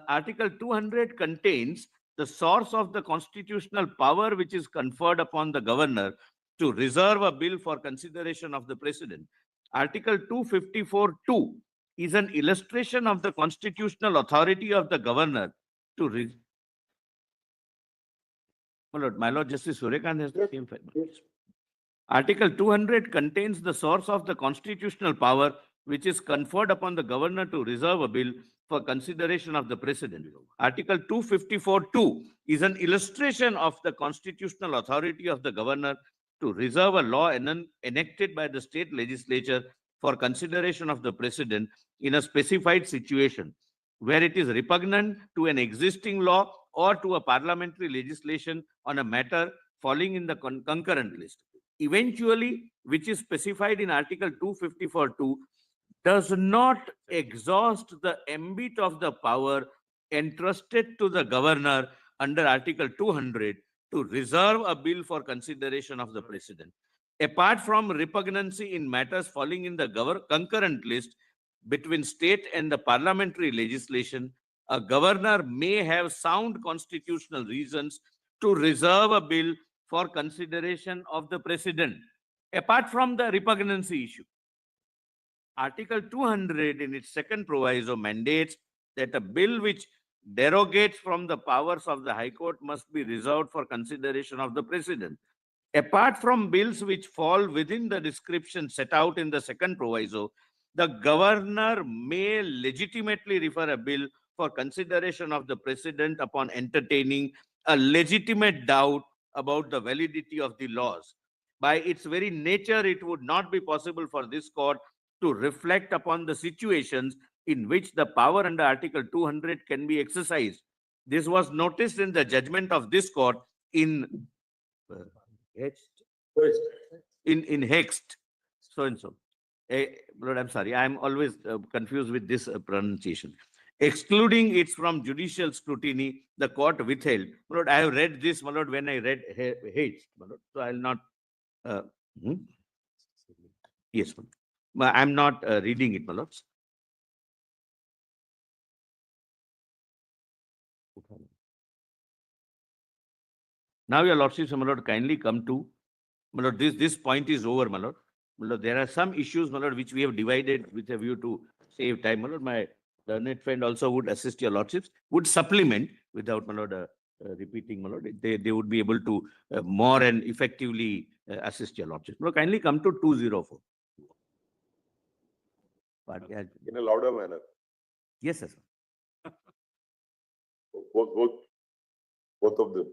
Article 200 contains the source of the constitutional power which is conferred upon the governor to reserve a bill for consideration of the president. Article 254(2) is an illustration of the constitutional authority of the governor to My Lord Justice Suryakant has the same fact. Article 200 contains the source of the constitutional power which is conferred upon the governor to reserve a bill for consideration of the president. Article 254(2) is an illustration of the constitutional authority of the governor to reserve a law enacted by the state legislature for consideration of the president in a specified situation where it is repugnant to an existing law or to a parliamentary legislation on a matter falling in the concurrent list. Eventually, which is specified in Article 254(2), does not exhaust the ambit of the power entrusted to the governor under Article 200 to reserve a bill for consideration of the president. Apart from repugnancy in matters falling in the concurrent list between state and the parliamentary legislation, a governor may have sound constitutional reasons to reserve a bill for consideration of the president, apart from the repugnancy issue. Article 200 in its second proviso mandates that a bill which derogates from the powers of the High Court must be reserved for consideration of the president. Apart from bills which fall within the description set out in the second proviso, the governor may legitimately refer a bill for consideration of the president upon entertaining a legitimate doubt about the validity of the laws. By its very nature, it would not be possible for this court to reflect upon the situations in which the power under Article 200 can be exercised. This was noticed in the judgment of this court in Hext, so and so. Lord, I'm sorry, I'm always confused with this pronunciation. excluding it from judicial scrutiny, the court withheld. My lord, I have read this, my lord, when I read Hates, my lord, so I'll not. Hmm? Yes, my lord. But I'm not reading it, my lords. Now, your lordships, my lord, kindly come to, my lord, this point is over, my lord. My lord, there are some issues, my lord, which we have divided with a view to save time, my lord. My learned friend also would assist your lordships, would supplement without, my lord, repeating, my lord. They would be able to more and effectively assist your lordships. My lord, kindly come to 204. In a louder manner. Yes, sir. Both of them.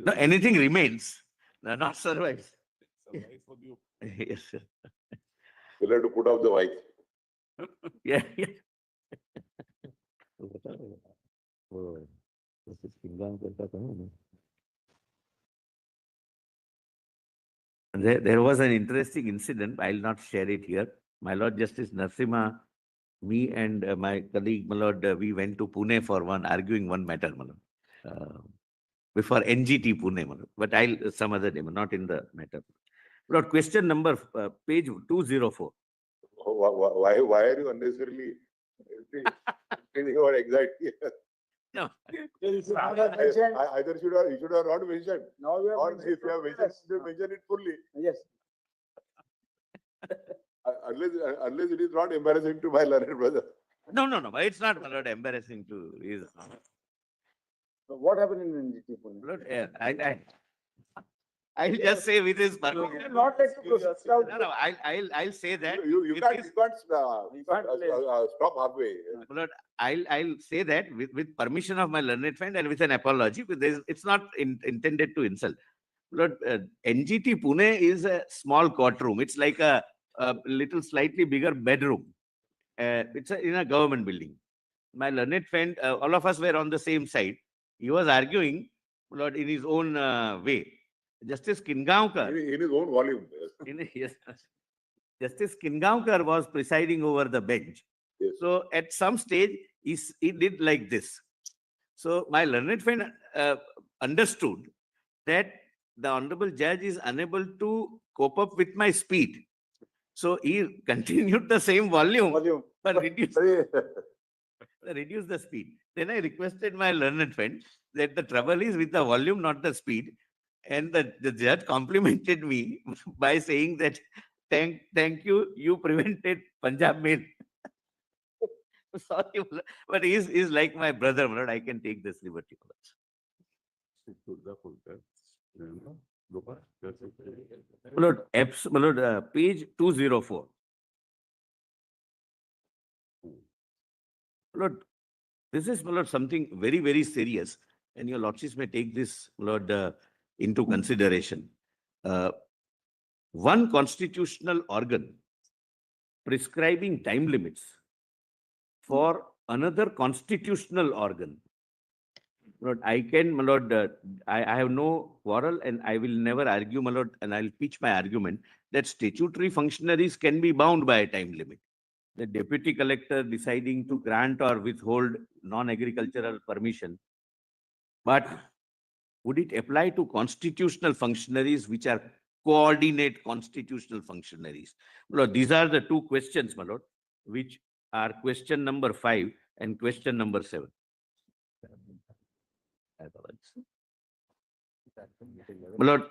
No, anything remains, no, not survives. Yes, sir. We'll have to put off the wife. Yeah, yeah. There was an interesting incident. I'll not share it here. My Lord Justice Narasimha, me and my colleague, my Lord, we went to Pune for arguing one matter, my Lord. Before NGT Pune, my Lord. But I'll some other day, not in the matter. Lord, question number, page 204. Why are you unnecessarily telling about anxiety? No. You should not have mentioned. Either you should have not mentioned. Now you have Or mentioned. if you have mentioned, you mention it fully. Yes. Unless it is not embarrassing to my learned brother. No. It's not, my Lord, embarrassing to reason. So what happened in NGT Pune? Lord, I'll just say with his permission. Not let you proceed without. No, I'll say that. You with can't his- stop halfway. Lord, I'll say that with permission of my learned friend and with an apology, but it's not intended to insult. Lord, NGT Pune is a small courtroom. It's like a little slightly bigger bedroom. It's in a government building. My learned friend, all of us were on the same side. He was arguing, Lord, in his own way. Justice Kingaonkar. In his own volume. Yes. Justice Kingaonkar was presiding over the bench. Yes. So at some stage, he did like this. So my learned friend understood that the honorable judge is unable to cope up with my speed. So he continued the same volume. But reduced the speed. Then I requested my learned friend that the trouble is with the volume, not the speed. And the judge complimented me by saying that, thank you, you prevented Punjab Mail. Sorry, but he's like my brother, my Lord. I can take this liberty. My Lord, page 204. Lord, this is, my Lord, something very, very serious, and your lordships may take this, Lord, into consideration. One constitutional organ prescribing time limits for another constitutional organ. Lord, I can, my Lord, I have no quarrel and I will never argue, my Lord, and I'll pitch my argument that statutory functionaries can be bound by a time limit. The deputy collector deciding to grant or withhold non-agricultural permission. But would it apply to constitutional functionaries, which are coordinate constitutional functionaries? My Lord, these are the two questions, my Lord, which are question number 5 and question number 7. My Lord,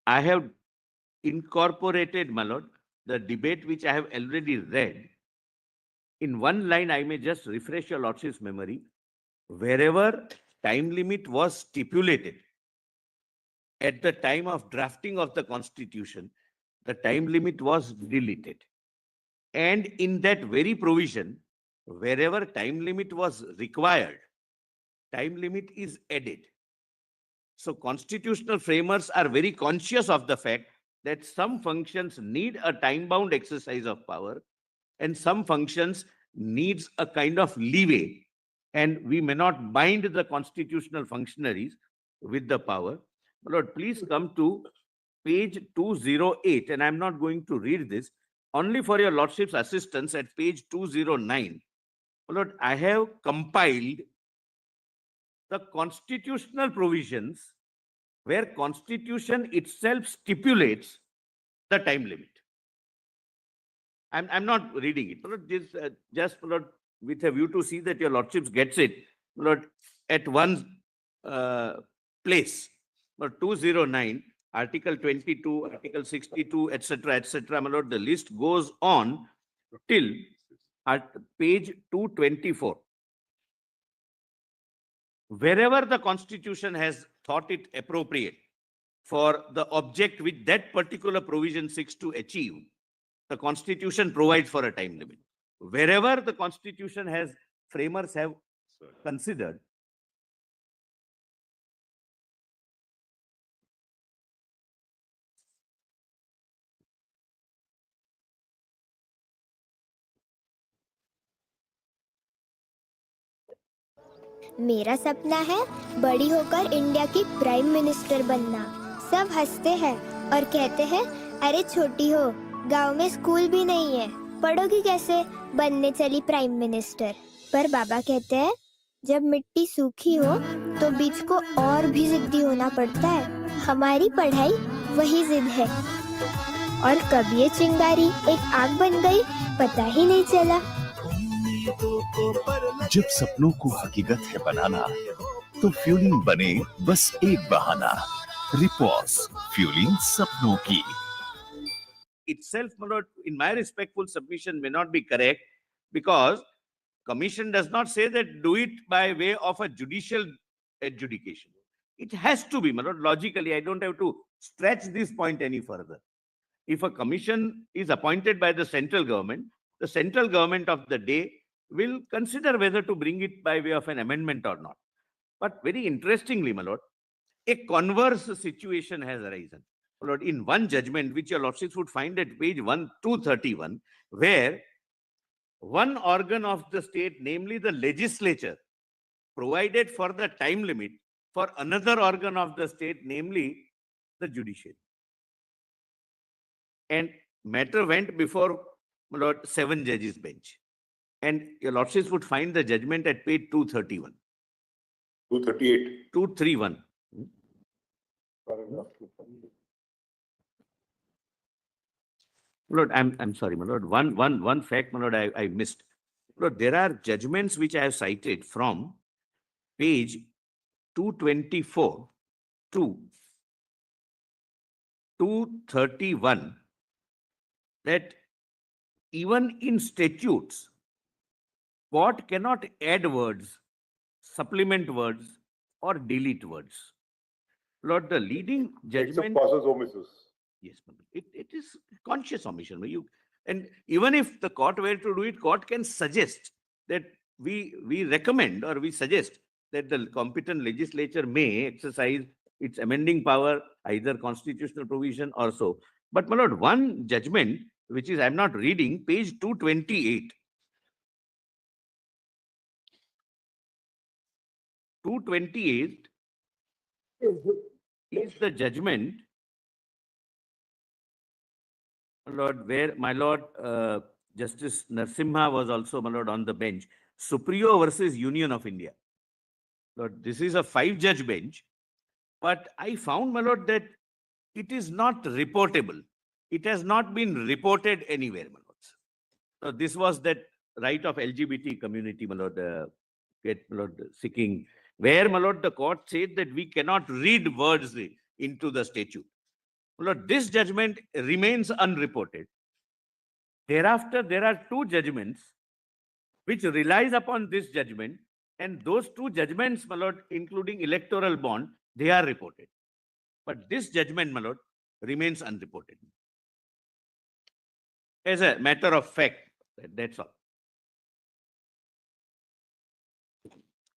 I have incorporated, my Lord, the debate which I have already read. In one line, I may just refresh your lordship's memory. Wherever time limit was stipulated at the time of drafting of the constitution, the time limit was deleted. And in that very provision, wherever time limit was required, time limit is added. So constitutional framers are very conscious of the fact that some functions need a time-bound exercise of power and some functions needs a kind of leeway, and we may not bind the constitutional functionaries with the power. My Lord, please come to page 208, and I'm not going to read this. only for your lordship's assistance at page 209, my lord, I have compiled the constitutional provisions where constitution itself stipulates the time limit. I'm not reading it. My lord, this, just my lord, with a view to see that your lordships gets it, my lord, at one place, my lord, 209, Article 22, Article 62, etc., my lord, the list goes on till at page 224. Wherever the Constitution has thought it appropriate for the object which that particular provision seeks to achieve, the Constitution provides for a time limit. Wherever the Constitution has, framers have considered मेरा सपना है बड़ी होकर India की prime minister बनना। सब हंसते हैं और कहते हैं अरे छोटी हो, गांव में स्कूल भी नहीं है, पढ़ोगी कैसे, बनने चली प्राइम मिनिस्टर। पर बाबा कहते हैं जब मिट्टी सूखी हो तो बीज को और भी जिद्दी होना पड़ता है। हमारी पढ़ाई वही जिद है और कब ये चिंगारी एक आग बन गई पता ही नहीं चला। जब सपनों को हकीकत है बनाना तो फ्यूलिंग बने बस एक बहाना। रिपॉस फ्यूलिंग सपनों की। itself, my lord, in my respectful submission, may not be correct because commission does not say that do it by way of a judicial adjudication. It has to be, my lord, logically. I don't have to stretch this point any further. If a commission is appointed by the central government of the day will consider whether to bring it by way of an amendment or not. But very interestingly, my lord, a converse situation has arisen. My lord, in one judgment, which your lordships would find at page 231, where one organ of the state, namely the legislature, provided for the time limit for another organ of the state, namely the judiciary. And matter went before, my lord, 7 judges bench. And your lordships would find the judgment at page 231. 238. 231. Lord, I'm sorry, my lord. One fact, my lord, I missed. Lord, there are judgments which I have cited from page 224 to 231 that even in statutes, court cannot add words, supplement words, or delete words. Lord, the leading judgment. Except causes omissus. Yes, it is conscious omission. And even if the court were to do it, court can suggest that we recommend or we suggest that the competent legislature may exercise its amending power, either constitutional provision or so. But my lord, one judgment, which is I'm not reading, page 228. 228 is the judgment, Lord, where my lord Justice Narasimha was also, my lord, on the bench. Suprio versus Union of India. Lord, this is a 5-judge bench, but I found, my lord, that it is not reportable. It has not been reported anywhere, my lords. So this was that right of LGBT community, my lord, seeking, where, my lord, the court said that we cannot read words into the statute. Lord, this judgment remains unreported. Thereafter, there are 2 judgments which relies upon this judgment, and those 2 judgments, my lord, including electoral bond, they are reported. But this judgment, my lord, remains unreported. As a matter of fact, that's all.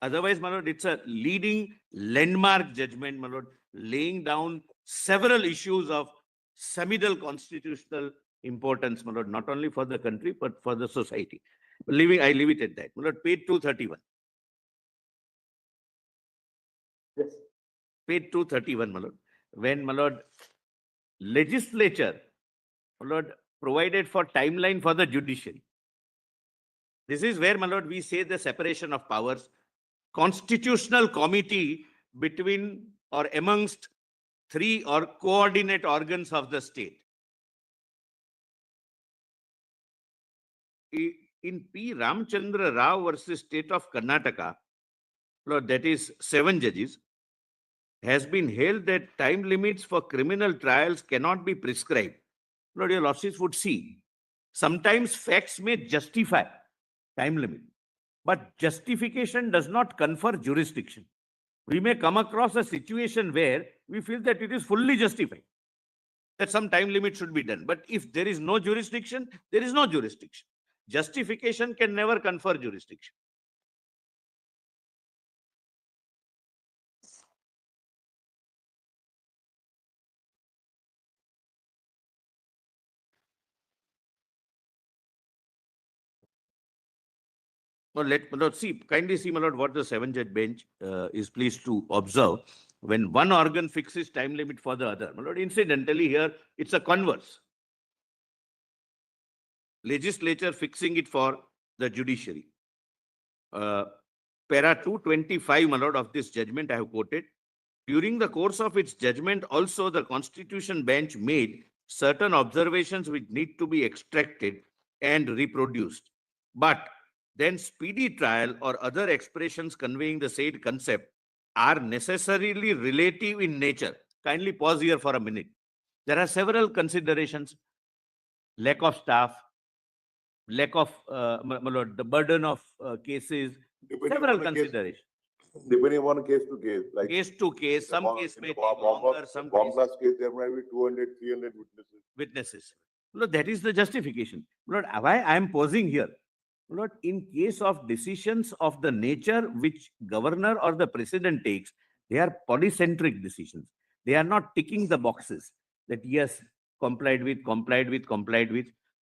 Otherwise, my lord, it's a leading landmark judgment, my lord, laying down several issues of seminal constitutional importance, my lord, not only for the country, but for the society. I leave it at that. My lord, page 231. Yes. Page 231, my lord. When, my lord, legislature, my lord, provided for timeline for the judiciary. This is where, my lord, we say the separation of powers, constitutional committee between or amongst three or coordinate organs of the state. In P. Ramchandra Rao versus State of Karnataka, Lord, that is 7 judges, has been held that time limits for criminal trials cannot be prescribed. Lord, your lordships would see, sometimes facts may justify time limit, but justification does not confer jurisdiction. We may come across a situation where we feel that it is fully justified, that some time limit should be done. But if there is no jurisdiction, there is no jurisdiction. Justification can never confer jurisdiction. Well, let's see, kindly see, my lord, what the 7-judge bench is pleased to observe when one organ fixes time limit for the other. My lord, incidentally here, it's a converse. Legislature fixing it for the judiciary. Para 225, my lord, of this judgment I have quoted. During the course of its judgment, also the Constitution bench made certain observations which need to be extracted and reproduced. But then speedy trial or other expressions conveying the said concept are necessarily relative in nature. Kindly pause here for a minute. There are several considerations: lack of staff, lack of the burden of cases, several considerations. Depending upon case to case, like. Case to case, some case may take longer, some Bomb case blast case, there might be 200, 300 witnesses. Lord, that is the justification. Lord, why I am pausing here? Lord, in case of decisions of the nature which governor or the president takes, they are polycentric decisions. They are not ticking the boxes that yes, complied with.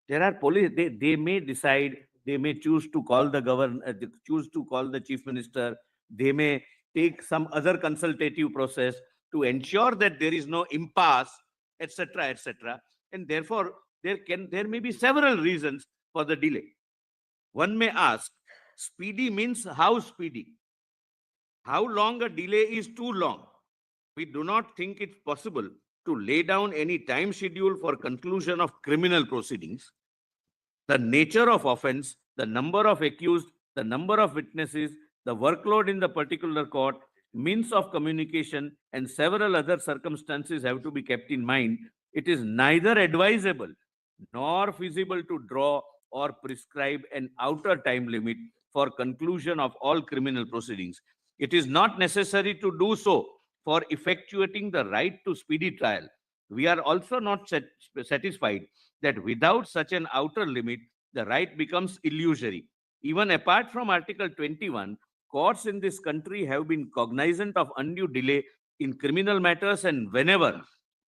There are they may decide, they may choose to call the governor, choose to call the chief minister. They may take some other consultative process to ensure that there is no impasse, etc., etc. And therefore, there may be several reasons for the delay. One may ask, speedy means how speedy? How long a delay is too long? We do not think it's possible to lay down any time schedule for conclusion of criminal proceedings. The nature of offense, the number of accused, the number of witnesses, the workload in the particular court, means of communication, and several other circumstances have to be kept in mind. It is neither advisable nor feasible to draw or prescribe an outer time limit for conclusion of all criminal proceedings. It is not necessary to do so for effectuating the right to speedy trial. We are also not satisfied that without such an outer limit, the right becomes illusory. Even apart from Article 21, courts in this country have been cognizant of undue delay in criminal matters, and whenever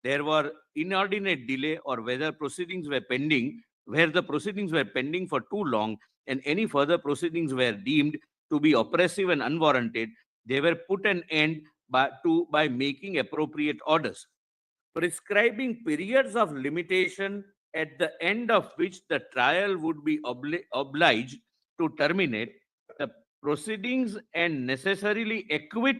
there were inordinate delay or whether proceedings were pending, where the proceedings were pending for too long and any further proceedings were deemed to be oppressive and unwarranted, they were put an end by making appropriate orders. Prescribing periods of limitation at the end of which the trial would be obliged to terminate the proceedings and necessarily acquit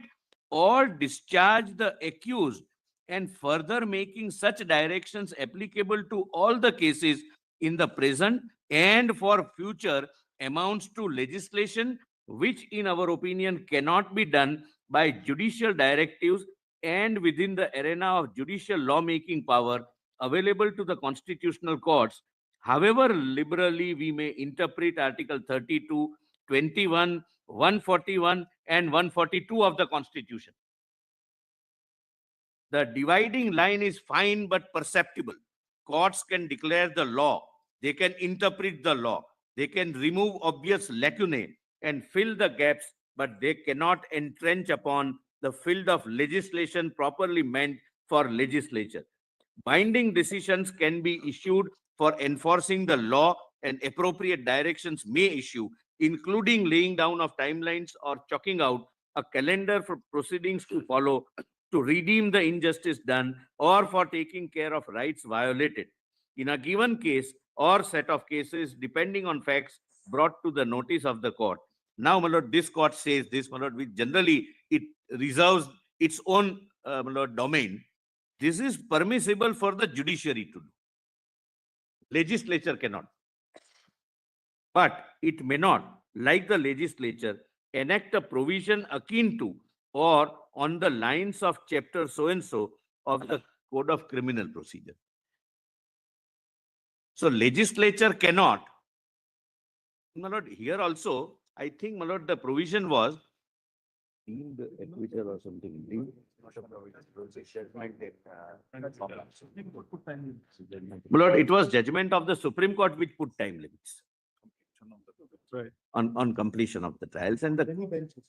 or discharge the accused, and further making such directions applicable to all the cases in the present and for future, amounts to legislation which in our opinion cannot be done by judicial directives and within the arena of judicial lawmaking power available to the constitutional courts, however liberally we may interpret Article 32, 21, 141 and 142 of the Constitution. The dividing line is fine but perceptible. Courts can declare the law, they can interpret the law, they can remove obvious lacunae and fill the gaps, but they cannot entrench upon the field of legislation properly meant for legislature. Binding decisions can be issued for enforcing the law, and appropriate directions may issue, including laying down of timelines or chalking out a calendar for proceedings to follow to redeem the injustice done or for taking care of rights violated. in a given case or set of cases depending on facts brought to the notice of the court. Now, my lord, this court says this, my lord, which generally it reserves its own my lord, domain. This is permissible for the judiciary to do. Legislature cannot. But it may not, like the legislature, enact a provision akin to or on the lines of chapter so-and-so of the Code of Criminal Procedure. So legislature cannot. My lord, here also, I think, my lord, the provision was deemed acquittal or something. My lord, it was judgment of the Supreme Court which put time limits. Right. On completion of the trials and the Many benches.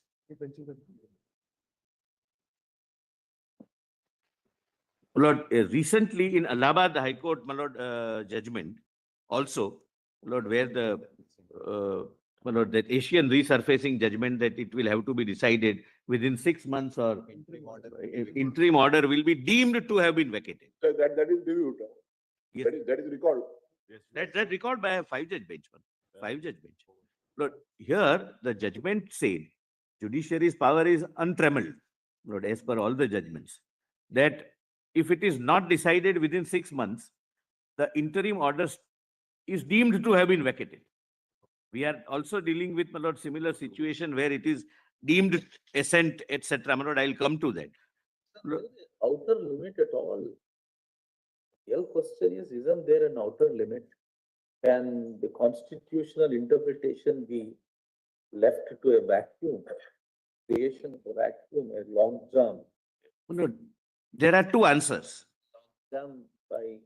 Lord, recently in Allahabad High Court, my lord, judgment also, Lord, where the my lord, that Asian resurfacing judgment that it will have to be decided within 6 months or interim order will be deemed to have been vacated. So that is reviewed. Yes. That is recalled. That recalled by a 5-judge bench. 5-judge bench. Lord, here the judgment said judiciary's power is untrammeled, Lord, as per all the judgments, that if it is not decided within 6 months, the interim order is deemed to have been vacated. We are also dealing with, my lord, similar situation where it is deemed assent, etc. My lord, I'll come to that. Outer limit at all. Your question is, isn't there an outer limit? Can the constitutional interpretation be left to a vacuum? Creation of a vacuum, a long jump. No, there are two answers. Jump by.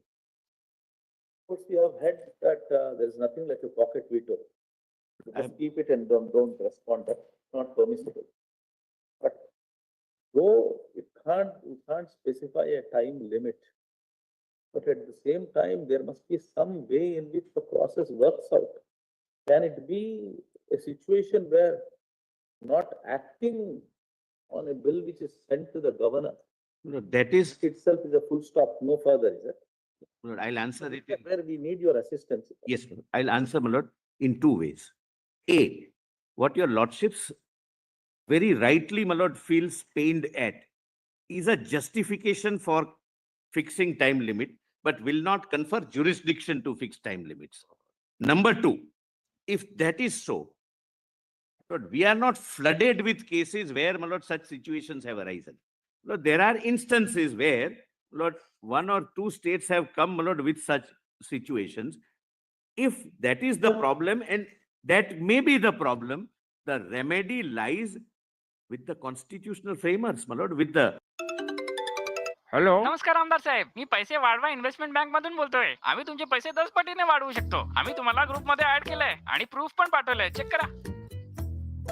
Of course, we have had that there's nothing like a pocket veto. Just keep it and don't respond. That's not permissible. But though we can't specify a time limit. But at the same time, there must be some way in which the process works out. Can it be a situation where not acting on a bill which is sent to the governor? No, that is Itself is a full stop, no further, is it? Lord, I'll answer it. Where we need your assistance. Yes, I'll answer, my lord, in two ways. A, what your lordships very rightly, my lord, feels pained at is a justification for fixing time limit, but will not confer jurisdiction to fix time limits. Number two, if that is so, Lord, we are not flooded with cases where, my lord, such situations have arisen. Lord, there are instances where, Lord, 1 or 2 states have come, my lord, with such situations. If that is the problem, and that may be the problem, the remedy lies with the constitutional framers, my lord, with the hello नमस्कार आमदार साहेब, मी पैसे वाढवा investment bank मधून बोलतोय. आम्ही तुमचे पैसे 10 पटीने वाढवू शकतो. आम्ही तुम्हाला ग्रुप मध्ये ऍड केलंय आणि प्रूफ पण पाठवलंय. चेक करा.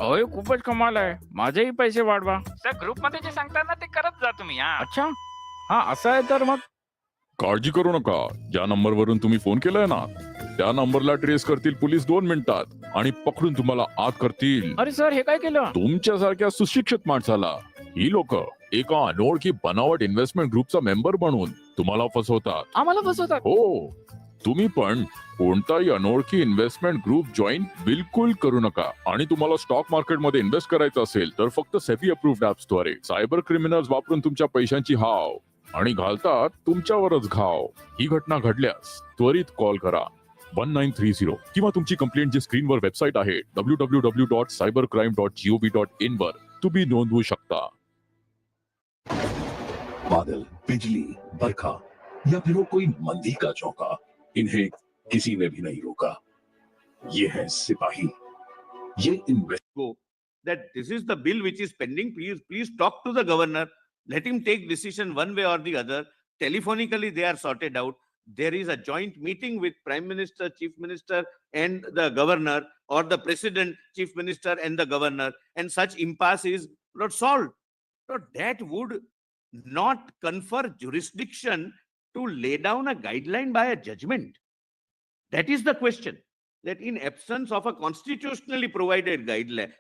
होय, खूपच कमाल आहे. माझेही पैसे वाढवा. सर, ग्रुप मध्ये जे सांगता ना ते करत जा तुम्ही. अच्छा, हा असं आहे तर मग. काळजी करू नका. ज्या नंबरवरून तुम्ही फोन केलाय ना, त्या नंबरला ट्रेस करतील पोलीस 2 मिनिटात आणि पकडून तुम्हाला आत करतील. अरे सर, हे काय केलं? तुमच्यासारख्या सुशिक्षित माणसाला ही लोक एका अनोळखी बनावट इन्व्हेस्टमेंट ग्रुपचा मेंबर बनवून तुम्हाला फसवतात. आम्हाला फसवतात? हो, तुम्ही पण कोणताही अनोळखी इन्व्हेस्टमेंट ग्रुप जॉईन बिलकुल करू नका. आणि तुम्हाला स्टॉक मार्केटमध्ये इन्व्हेस्ट करायचं असेल तर फक्त सेबी अप्रूव्ड ऍप्स द्वारे. सायबर क्रिमिनल्स वापरून तुमच्या पैशांची हाव आणि घालतात तुमच्यावरच घाव. ही घटना घडल्यास त्वरित कॉल करा 1930 किंवा तुमची कंप्लेंट जी स्क्रीनवर वेबसाईट आहे www.cybercrime.gov.in वर तुम्ही नोंदवू शकता. बादल, बिजली, बरखा या फिर वो कोई मंदी का चौका, इन्हें किसी ने भी नहीं रोका. ये है सिपाही. ये go that this is the bill which is pending. Please talk to the governor. Let him take decision one way or the other. Telephonically, they are sorted out. There is a joint meeting with Prime Minister, Chief Minister, and the governor, or the President, Chief Minister, and the governor, and such impasse is not solved. So that would not confer jurisdiction to lay down a guideline by a judgment. That is the question. That in absence of a constitutionally provided guideline,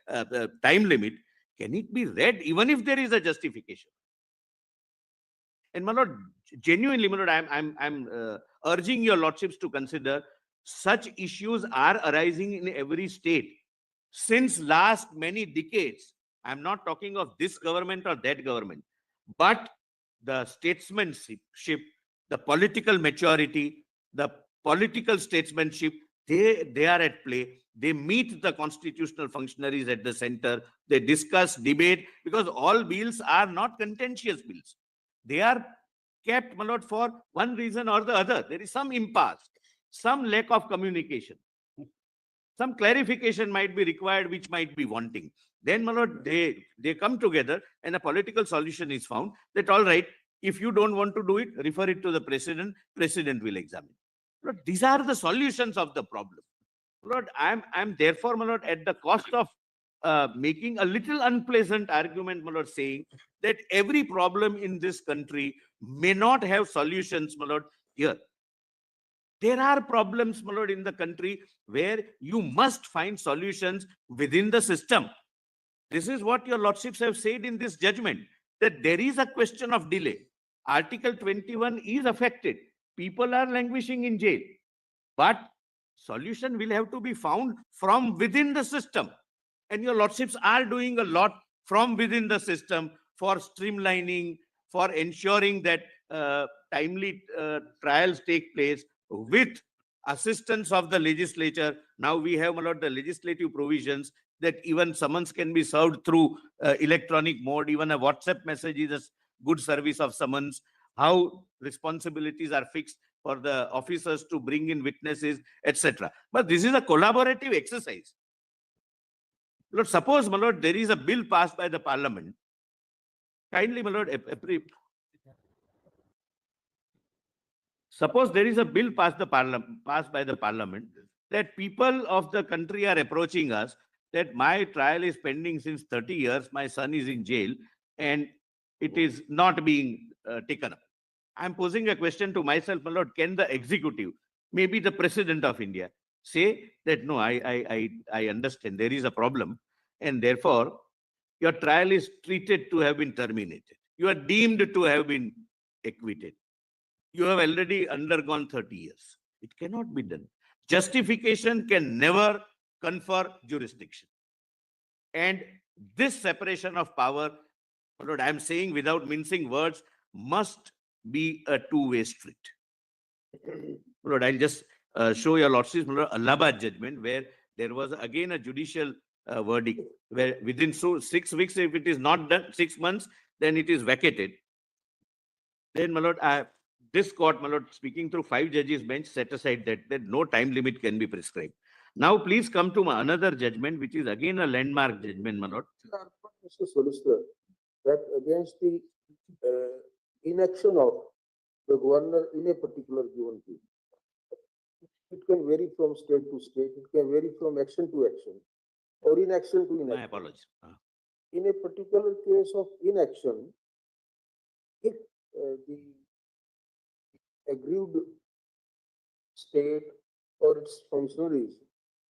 time limit, can it be read even if there is a justification? And my lord, genuinely, my lord, I'm urging your lordships to consider such issues are arising in every state since last many decades. I'm not talking of this government or that government, but the statesmanship, the political maturity, the political statesmanship, they are at play. They meet the constitutional functionaries at the center. They discuss, debate, because all bills are not contentious bills. They are kept, my lord, for one reason or the other. There is some impasse, some lack of communication. Some clarification might be required, which might be wanting. Then, my lord, they come together and a political solution is found that, all right, if you don't want to do it, refer it to the president will examine. Lord, these are the solutions of the problem. Lord, I'm therefore, my lord, at the cost of making a little unpleasant argument, my lord, saying that every problem in this country may not have solutions, my lord, here. There are problems, my lord, in the country where you must find solutions within the system. This is what your lordships have said in this judgment, that there is a question of delay. Article 21 is affected. People are languishing in jail. But solution will have to be found from within the system. And your lordships are doing a lot from within the system for streamlining, for ensuring that timely trials take place with assistance of the legislature. Now we have, my lord, the legislative provisions that even summons can be served through electronic mode. Even a WhatsApp message is a good service of summons. How responsibilities are fixed for the officers to bring in witnesses, etc. But this is a collaborative exercise. Lord, suppose, my lord, there is a bill passed by the parliament. Kindly, my lord, suppose there is a bill passed by the parliament that people of the country are approaching us, that my trial is pending since 30 years, my son is in jail, and it is not being taken up. I'm posing a question to myself, my lord, can the executive, maybe the president of India, say that, no, I understand there is a problem, and therefore your trial is treated to have been terminated. You are deemed to have been acquitted. You have already undergone 30 years. It cannot be done. Justification can never confer jurisdiction. And this separation of power, my lord, I'm saying without mincing words, must be a two-way street. Lord, I'll just show your lordships, Lord, Allahabad judgment, where there was again a judicial verdict, where within 6 weeks, if it is not done, 6 months, then it is vacated. Then, my lord, this court, my lord, speaking through 5 judges bench, set aside that no time limit can be prescribed. Now, please come to another judgment, which is again a landmark judgment, my lord. Mr. Solicitor, that against the inaction of the governor in a particular given case. It can vary from state to state, it can vary from action to action, or inaction to inaction. My apologies. In a particular case of inaction, if the aggrieved state or its functionaries,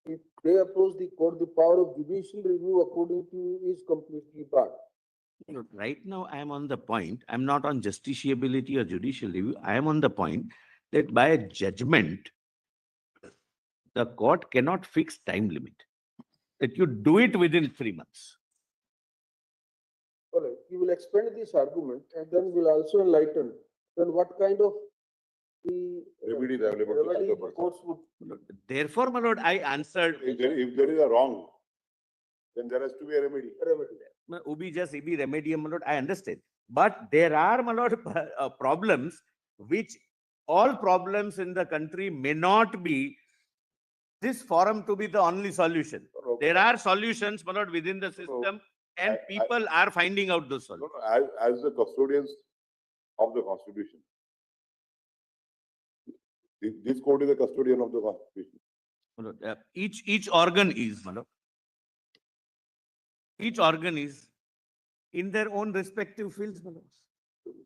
if they approach the court, the power of judicial review according to you is completely barred. Right now, I am on the point, I'm not on justiciability or judicial review. I am on the point that by a judgment, the court cannot fix time limit. That you do it within 3 months. All right, you will expand this argument and then we'll also enlighten then what kind of the remedy is available to remedy the the person. courts would. Therefore, my lord, I answered. If there is a wrong, then there has to be a remedy. Ubi remedium, my lord, I understand. But there are, my lord, problems which all problems in the country may not be this forum to be the only solution. Okay. There are solutions, my lord, within the system, and people are finding out those solutions. As the custodians of the Constitution, this court is a custodian of the Constitution. My lord, each organ is, my lord. Each organ is in their own respective fields, my lord.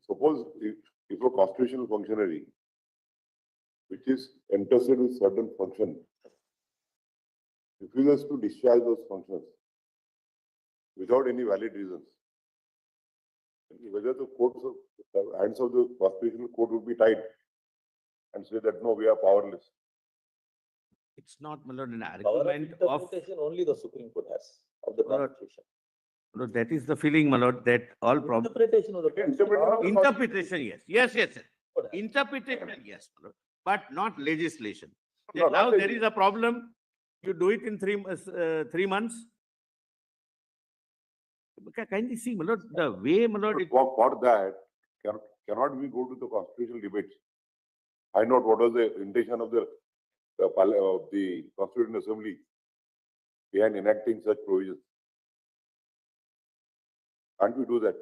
Suppose if a constitutional functionary, which is entrusted with certain function, refuses to discharge those functions without any valid reasons, whether the hands of the constitutional court would be tied and say that, no, we are powerless. It's not, my lord, an Power of argument of, interpretation only the Supreme Court has of the My lord, Constitution. my lord, that is the feeling, my lord, that all problems. Interpretation of the Constitution. Interpretation, yes. Yes, yes, yes. Court has. Interpretation, yes, my lord, but not legislation. No, Now not there is a problem, you do it in 3 months. Kindly see, my lord, the way, my lord, it, For that, cannot we go to the constitutional debates? Find out what was the intention of the Constituent Assembly behind enacting such provisions. Can't we do that?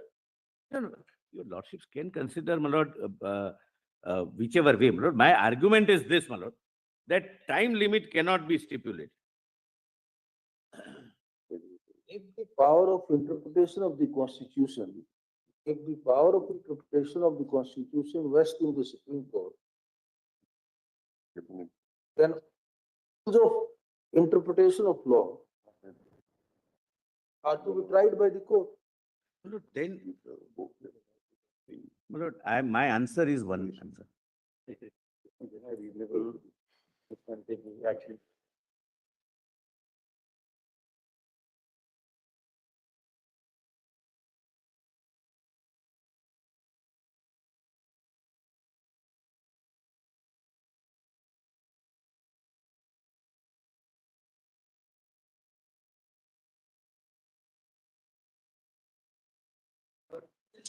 no, no, your lordships can consider, my lord, whichever way, my lord. My argument is this, my lord, that time limit cannot be stipulated. If the power of interpretation of the Constitution, if the power of interpretation of the Constitution rests in the Supreme Court, then rules of interpretation of law are to be tried by the court. My lord, then, my lord, my answer is one answer.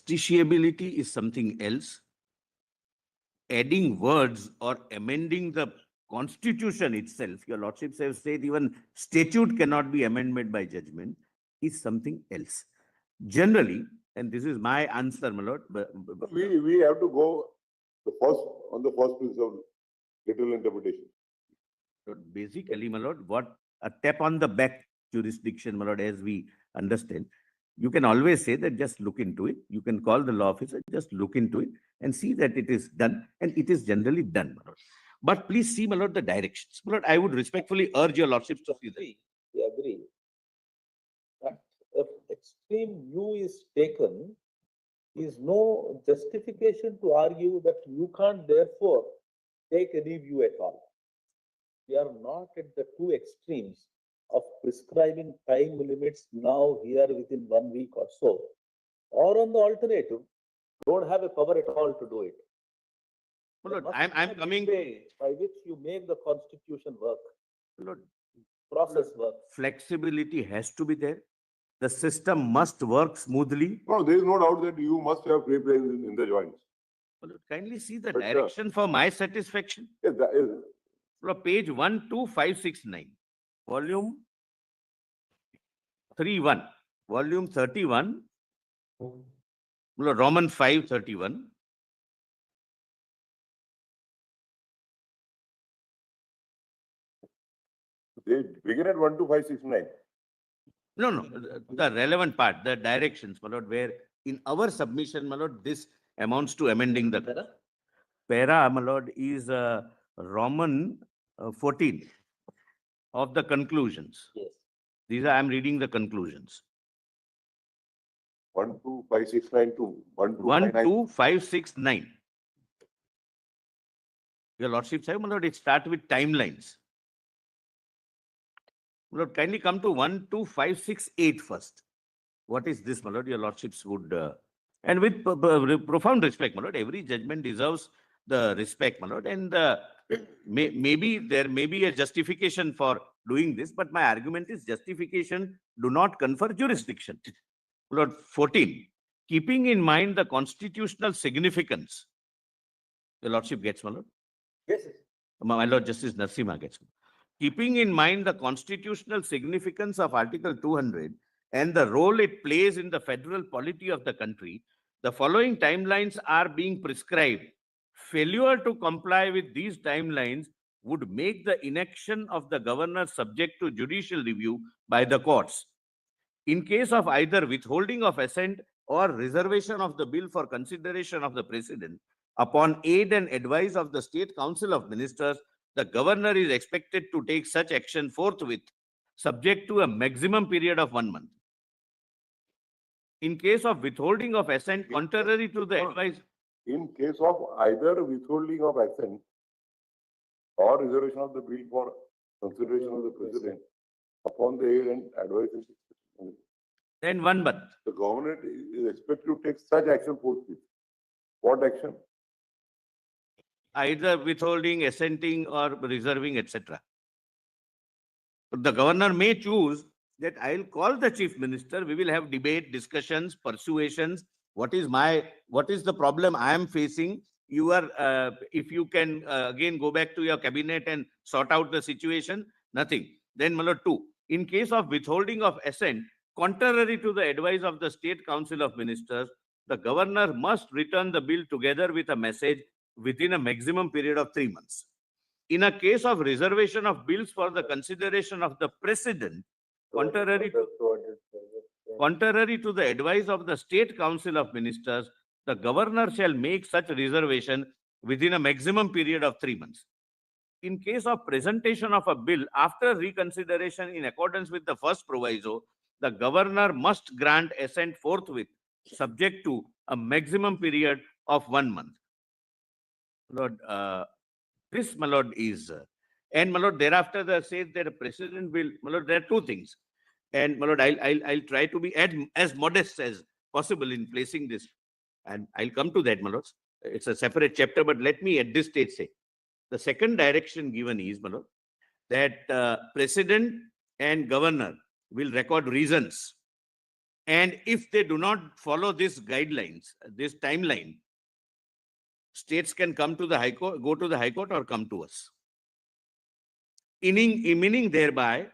Justiciability is something else. Adding words or amending the constitution itself, your lordships have said even statute cannot be amended by judgment, is something else. Generally, and this is my answer, my lord. We have to go on the first principle, literal interpretation. Basically, my lord, what a tap on the back jurisdiction, my lord, as we understand. You can always say that just look into it. You can call the law officer, just look into it and see that it is done, and it is generally done, my lord. But please see, my lord, the directions. My lord, I would respectfully urge your lordships to see that. We agree. But if extreme view is taken, is no justification to argue that you can't therefore take any view at all. We are not at the two extremes of prescribing time limits now here within 1 week or so, or on the alternative, don't have a power at all to do it. My lord, There must I'm be a coming. way by which you make the constitution work, My lord, process work. flexibility has to be there. The system must work smoothly. No, there is no doubt that you must have free play in the joints. My lord, kindly see the But, direction for my satisfaction. Yes, that is, From page 12569, volume 31, volume 31, Roman 531. they begin at 12569. No, no, the relevant part, the directions, my lord, where in our submission, my lord, this amounts to amending the para, my lord, is Roman 14 of the conclusions. Yes. These are, I'm reading the conclusions. 12569 to 1259. 12569. Your lordship said, my lord, it starts with timelines. My lord, kindly come to 12568 first. What is this, my lord? Your lordships would, and with profound respect, my lord, every judgment deserves the respect, my lord, and maybe there may be a justification for doing this, but my argument is justification do not confer jurisdiction. My lord, 14, keeping in mind the constitutional significance. Your lordship gets, my lord? Yes. My lord, Justice Narasimha gets. Keeping in mind the constitutional significance of Article 200 and the role it plays in the federal polity of the country, the following timelines are being prescribed. Failure to comply with these timelines would make the inaction of the governor subject to judicial review by the courts. In case of either withholding of assent or reservation of the bill for consideration of the president, upon aid and advice of the State Council of Ministers, the governor is expected to take such action forthwith, subject to a maximum period of 1 month. In case of withholding of assent, contrary to the advice. In case of either withholding of assent or reservation of the bill for consideration of the president upon the aid and advice. Then 1 month. The government is expected to take such action forthwith. What action? Either withholding, assenting, or reserving, etc. The governor may choose that I'll call the chief minister, we will have debate, discussions, persuasions. What is the problem I am facing? You are, if you can again go back to your cabinet and sort out the situation, nothing. Then, my lord, 2, in case of withholding of assent, contrary to the advice of the State Council of Ministers, the governor must return the bill together with a message within a maximum period of 3 months. In a case of reservation of bills for the consideration of the president, contrary to the advice of the State Council of Ministers, the governor shall make such reservation within a maximum period of 3 months. In case of presentation of a bill after reconsideration in accordance with the first proviso, the governor must grant assent forthwith, subject to a maximum period of 1 month. Lord, this, my lord, is, and my lord, thereafter the says that a president will, my lord, there are 2 things. And my lord, I'll try to be as modest as possible in placing this. And I'll come to that, my lords. It's a separate chapter, but let me at this stage say, the second direction given is, my lord, that president and governor will record reasons. And if they do not follow these guidelines, this timeline, states can come to the High Court, go to the High Court, or come to us. Meaning thereby,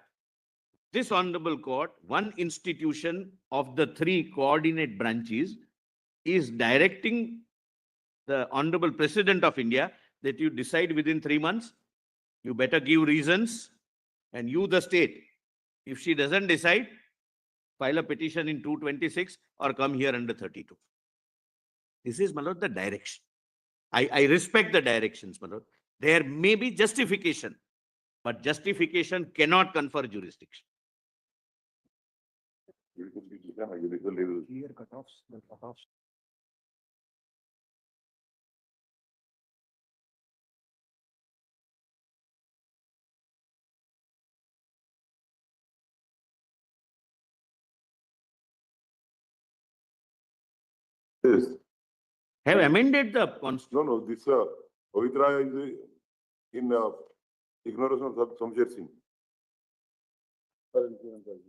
this honorable court, one institution of the 3 coordinate branches, is directing the honorable president of India that you decide within 3 months, you better give reasons, and you, the state, if she doesn't decide, file a petition in 226 or come here under 32. This is, my lord, the direction. I respect the directions, my lord. There may be justification, but justification cannot confer jurisdiction. Clear cutoffs, the cutoffs. Yes. Have amended the constitution. No, this Pavitra is in ignorance of Samsher Singh.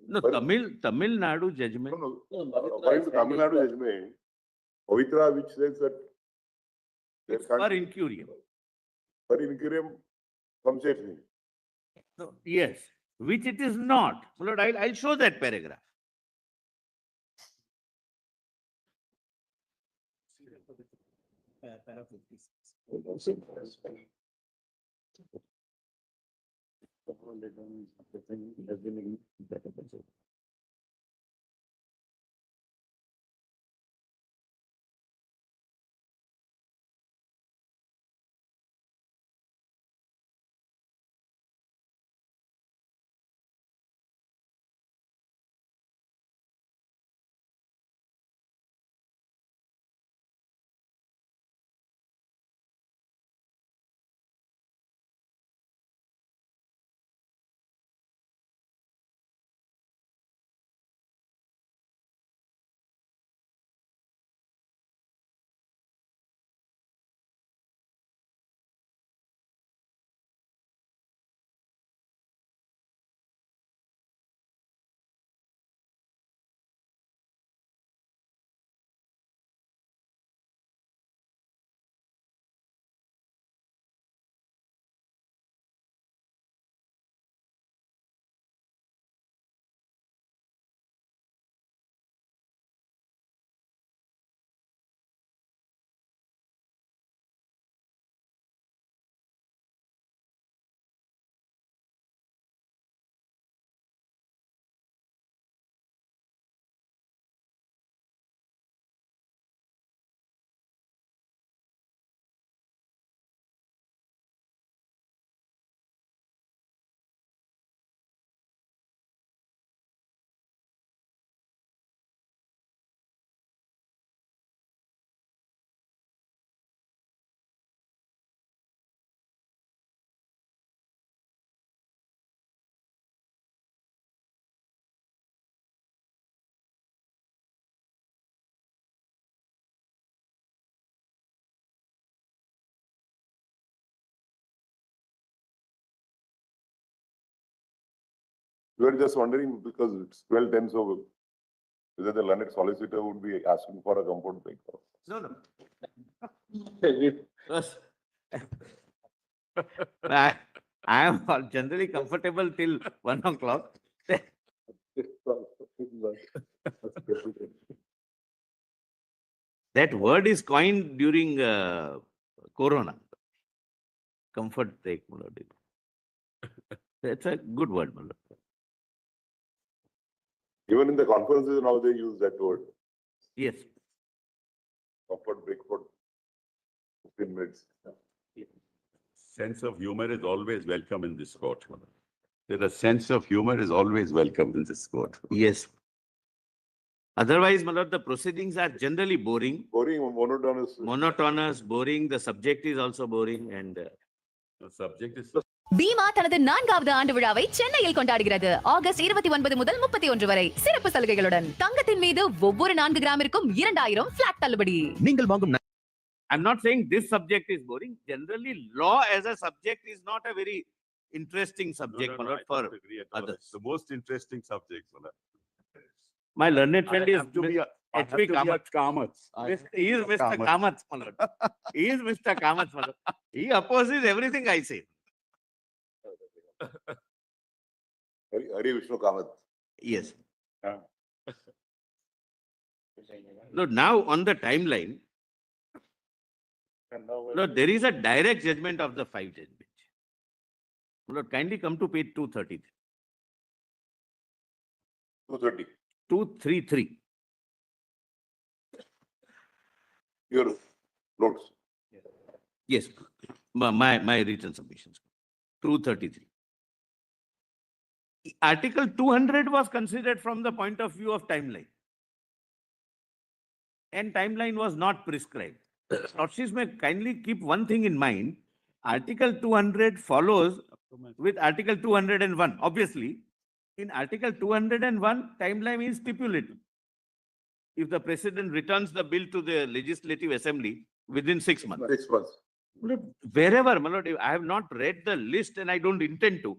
No, Tamil Nadu judgment. According to Tamil Nadu judgment, Pavitra, which says that It's per incurium. per incurium Samsher Singh. No, yes, which it is not. Lord, I'll show that paragraph. Para 56. We were just wondering because it's 12:10, so whether the learned solicitor would be asking for a comfort break. No. Yes. I am generally comfortable till 1 o'clock. That word is coined during Corona. Comfort break, my lord. That's a good word, my lord. Even in the conferences now they use that word, Yes. comfort break for 15 minutes. Sense of humor is always welcome in this court. The sense of humor is always welcome in this court. Yes. Otherwise, my lord, the proceedings are generally boring, Boring, monotonous. boring. The subject is also boring, and The subject is Bima தனது 4வது ஆண்டு விழாவை சென்னையில் கொண்டாடுகிறது. August 29 முதல் 31 வரை சிறப்பு சலுகைகளுடன் தங்கத்தின் மீது ஒவ்வொரு 4 கிராமிற்கும் 2000 பிளாட் தள்ளுபடி. நீங்கள் வாங்கும் I'm not saying this subject is boring. Generally, law as a subject is not a very interesting subject, my lord, for others. the most interesting subject. My learned friend is H.P. Kamath. He is Mr. Kamath, my lord. He is Mr. Kamath, my lord. He opposes everything I say. Hari Vishnu Kamath. Yes. No, now on the timeline, no, there is a direct judgment of the 5-judge bench. Lord, kindly come to page 233. 230. 233. Your notes. Yes, my written submissions. 233. Article 200 was considered from the point of view of timeline. And timeline was not prescribed. Lordships may kindly keep one thing in mind. Article 200 follows with Article 201. Obviously, in Article 201, timeline is stipulated. If the President returns the bill to the Legislative Assembly within 6 months. 6 months. Wherever, my lord, I have not read the list and I don't intend to.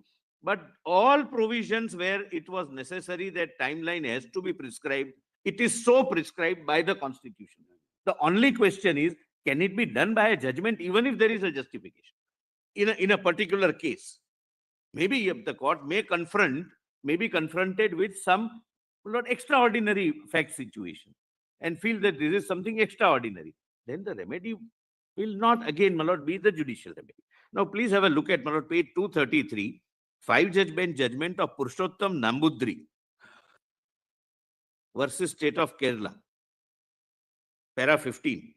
But all provisions where it was necessary that timeline has to be prescribed, it is so prescribed by the Constitution. The only question is, can it be done by a judgment even if there is a justification? In a particular case, maybe if the court may be confronted with some extraordinary fact situation and feel that this is something extraordinary, then the remedy will not again, my lord, be the judicial remedy. Now, please have a look at, my lord, page 233, 5-judge bench judgment of Purushottam Nambudri versus State of Kerala, para 15.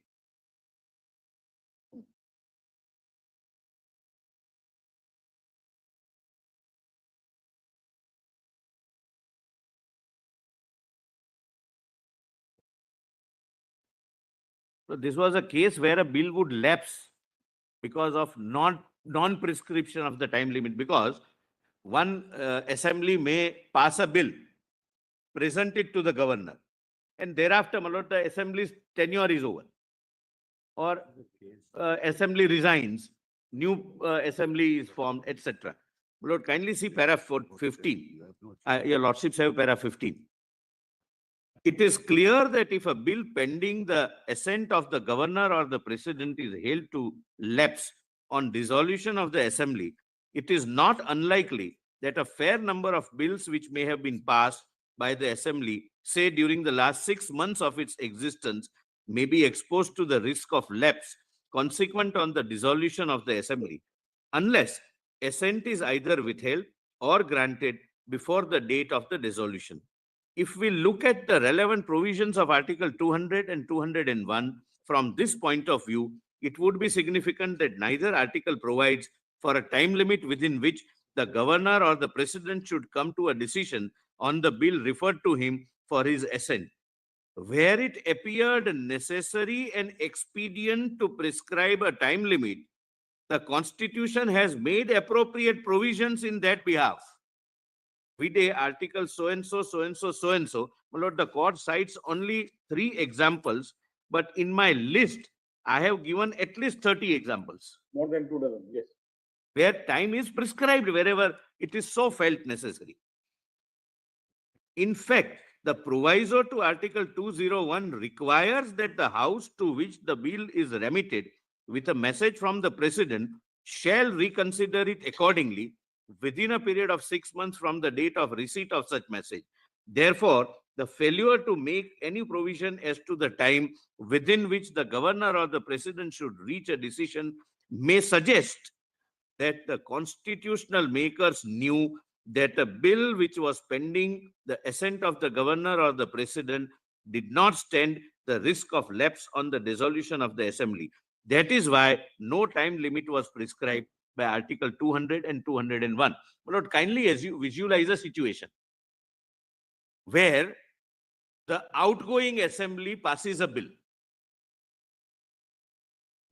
So this was a case where a bill would lapse because of non-prescription of the time limit, because one assembly may pass a bill, present it to the governor, and thereafter, my lord, the assembly's tenure is over. Or assembly resigns, new assembly is formed, etc. My lord, kindly see para 15. Your lordships have para 15. It is clear that if a bill pending the assent of the governor or the president is held to lapse on dissolution of the assembly, it is not unlikely that a fair number of bills which may have been passed by the assembly, say during the last 6 months of its existence, may be exposed to the risk of lapse consequent on the dissolution of the assembly, unless assent is either withheld or granted before the date of the dissolution. If we look at the relevant provisions of Article 200 and 201 from this point of view, it would be significant that neither article provides for a time limit within which the governor or the president should come to a decision on the bill referred to him for his assent. Where it appeared necessary and expedient to prescribe a time limit, the Constitution has made appropriate provisions in that behalf. Vide article so-and-so, so-and-so, so-and-so. My lord, the court cites only 3 examples, but in my list, I have given at least 30 examples. More than 2 dozen, yes. Where time is prescribed wherever it is so felt necessary. In fact, the proviso to Article 201 requires that the House to which the bill is remitted with a message from the President shall reconsider it accordingly within a period of 6 months from the date of receipt of such message. Therefore, the failure to make any provision as to the time within which the governor or the president should reach a decision may suggest that the constitutional makers knew that a bill which was pending the assent of the governor or the president did not stand the risk of lapse on the dissolution of the assembly. That is why no time limit was prescribed by Article 200 and 201. But kindly as you visualize a situation where the outgoing assembly passes a bill,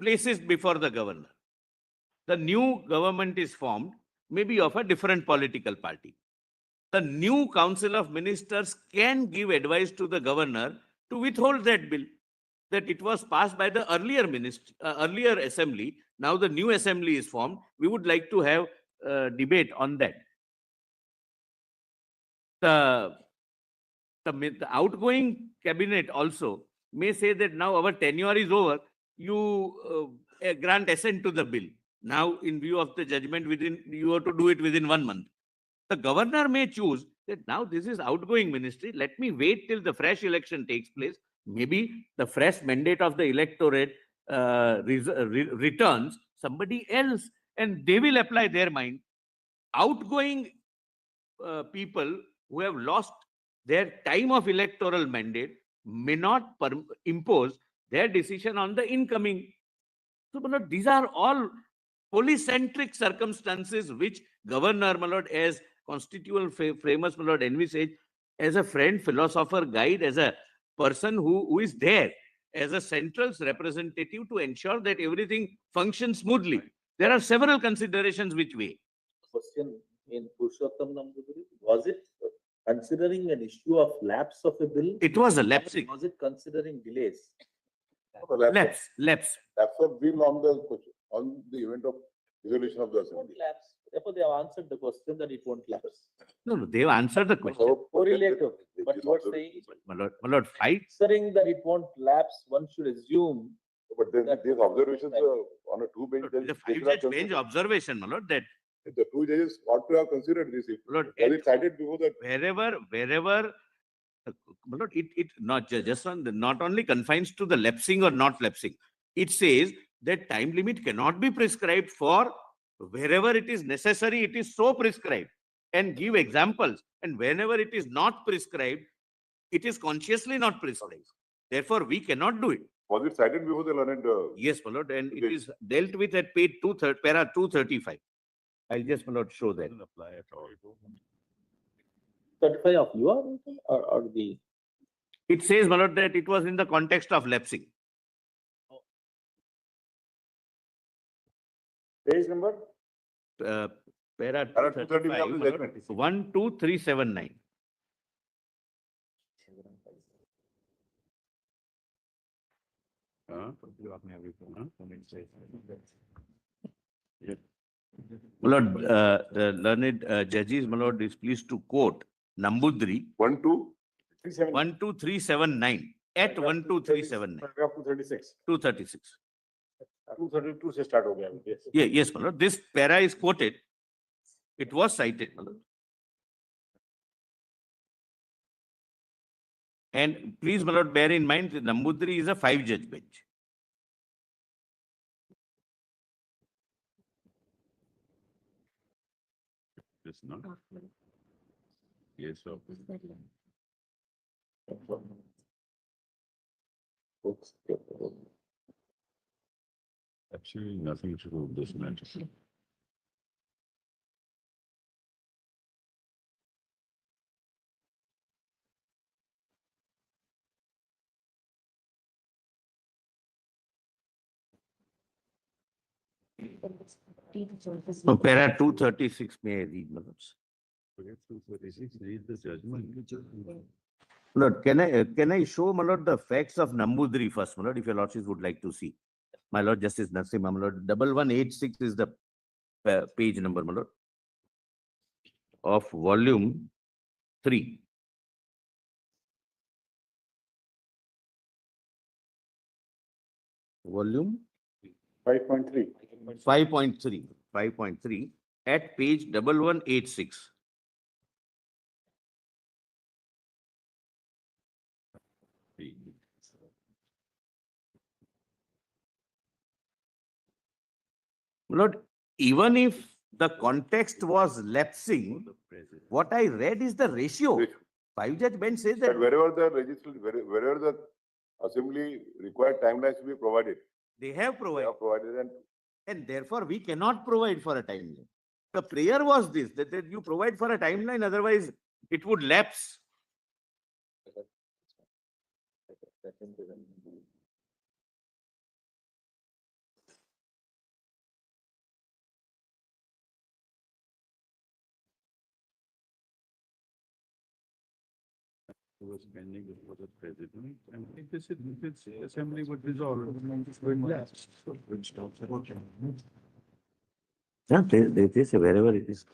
places before the governor. The new government is formed, maybe of a different political party. The new council of ministers can give advice to the governor to withhold that bill, that it was passed by the earlier assembly. Now the new assembly is formed. We would like to have a debate on that. The outgoing cabinet also may say that now our tenure is over. You grant assent to the bill. Now, in view of the judgment, you have to do it within 1 month. The governor may choose that now this is outgoing ministry. Let me wait till the fresh election takes place. Maybe the fresh mandate of the electorate returns somebody else, and they will apply their mind. Outgoing people who have lost their time of electoral mandate may not impose their decision on the incoming. So, my lord, these are all polycentric circumstances which governor, my lord, as constitutional framers, my lord, envisage as a friend, philosopher, guide, as a person who is there as a central representative to ensure that everything functions smoothly. There are several considerations which weigh. Question in Purushottam Nambudiri, was it considering an issue of lapse of a bill? It was a lapsing. Was it considering delays? Lapse. Lapse of bill on the event of dissolution of the It won't assembly. lapse. Therefore, they have answered the question that it won't lapse. No, they have answered the question. Correlative, but you are saying, My lord, fight. considering that it won't lapse, one should assume. But then that- these observations on a two bench. The five-judge bench observation, my lord, that The two judges ought to have considered this. Lord, Was it cited before that? wherever, my lord, it not just not only confines to the lapsing or not lapsing. It says that time limit cannot be prescribed for wherever it is necessary, it is so prescribed, and give examples. And whenever it is not prescribed, it is consciously not prescribed. Therefore, we cannot do it. Was it cited before the learned? Yes, my lord, and it is dealt with at page para 235. I'll just, my lord, show that. Doesn't apply at all. 35 of you or the, It says, my lord, that it was in the context of lapsing. Page number? Para Para 235 of the 235, judgment. 12379. Huh? My lord, the learned judges, my lord, is pleased to quote Nambudri 12379 at 12379. Paragraph 236. 236. 232 से start हो गया अभी. Yes. Yeah, yes, my lord. This para is quoted. It was cited, my lord. And please, my lord, bear in mind that Nambudri is a 5-judge bench. It's not. Yes, sir. Absolutely nothing to do with this matter. No, para 236 may I read, my lords. Read the judgment. Lord, can I show, my lord, the facts of Nambudri first, my lord, if your lordships would like to see. My lord, Justice Narasimha, my lord, 1186 is the page number, my lord, of volume 3. volume 5.3. 5.3 at page 1186. Lord, even if the context was lapsing, what I read is the ratio. Five judge bench says that But wherever the assembly required timelines to be provided, they have they provided, have provided, and therefore we cannot provide for a timeline. The prayer was this, that you provide for a timeline, otherwise it would lapse. Was pending before the president, and if this assembly would resolve. Yeah, they say wherever it is.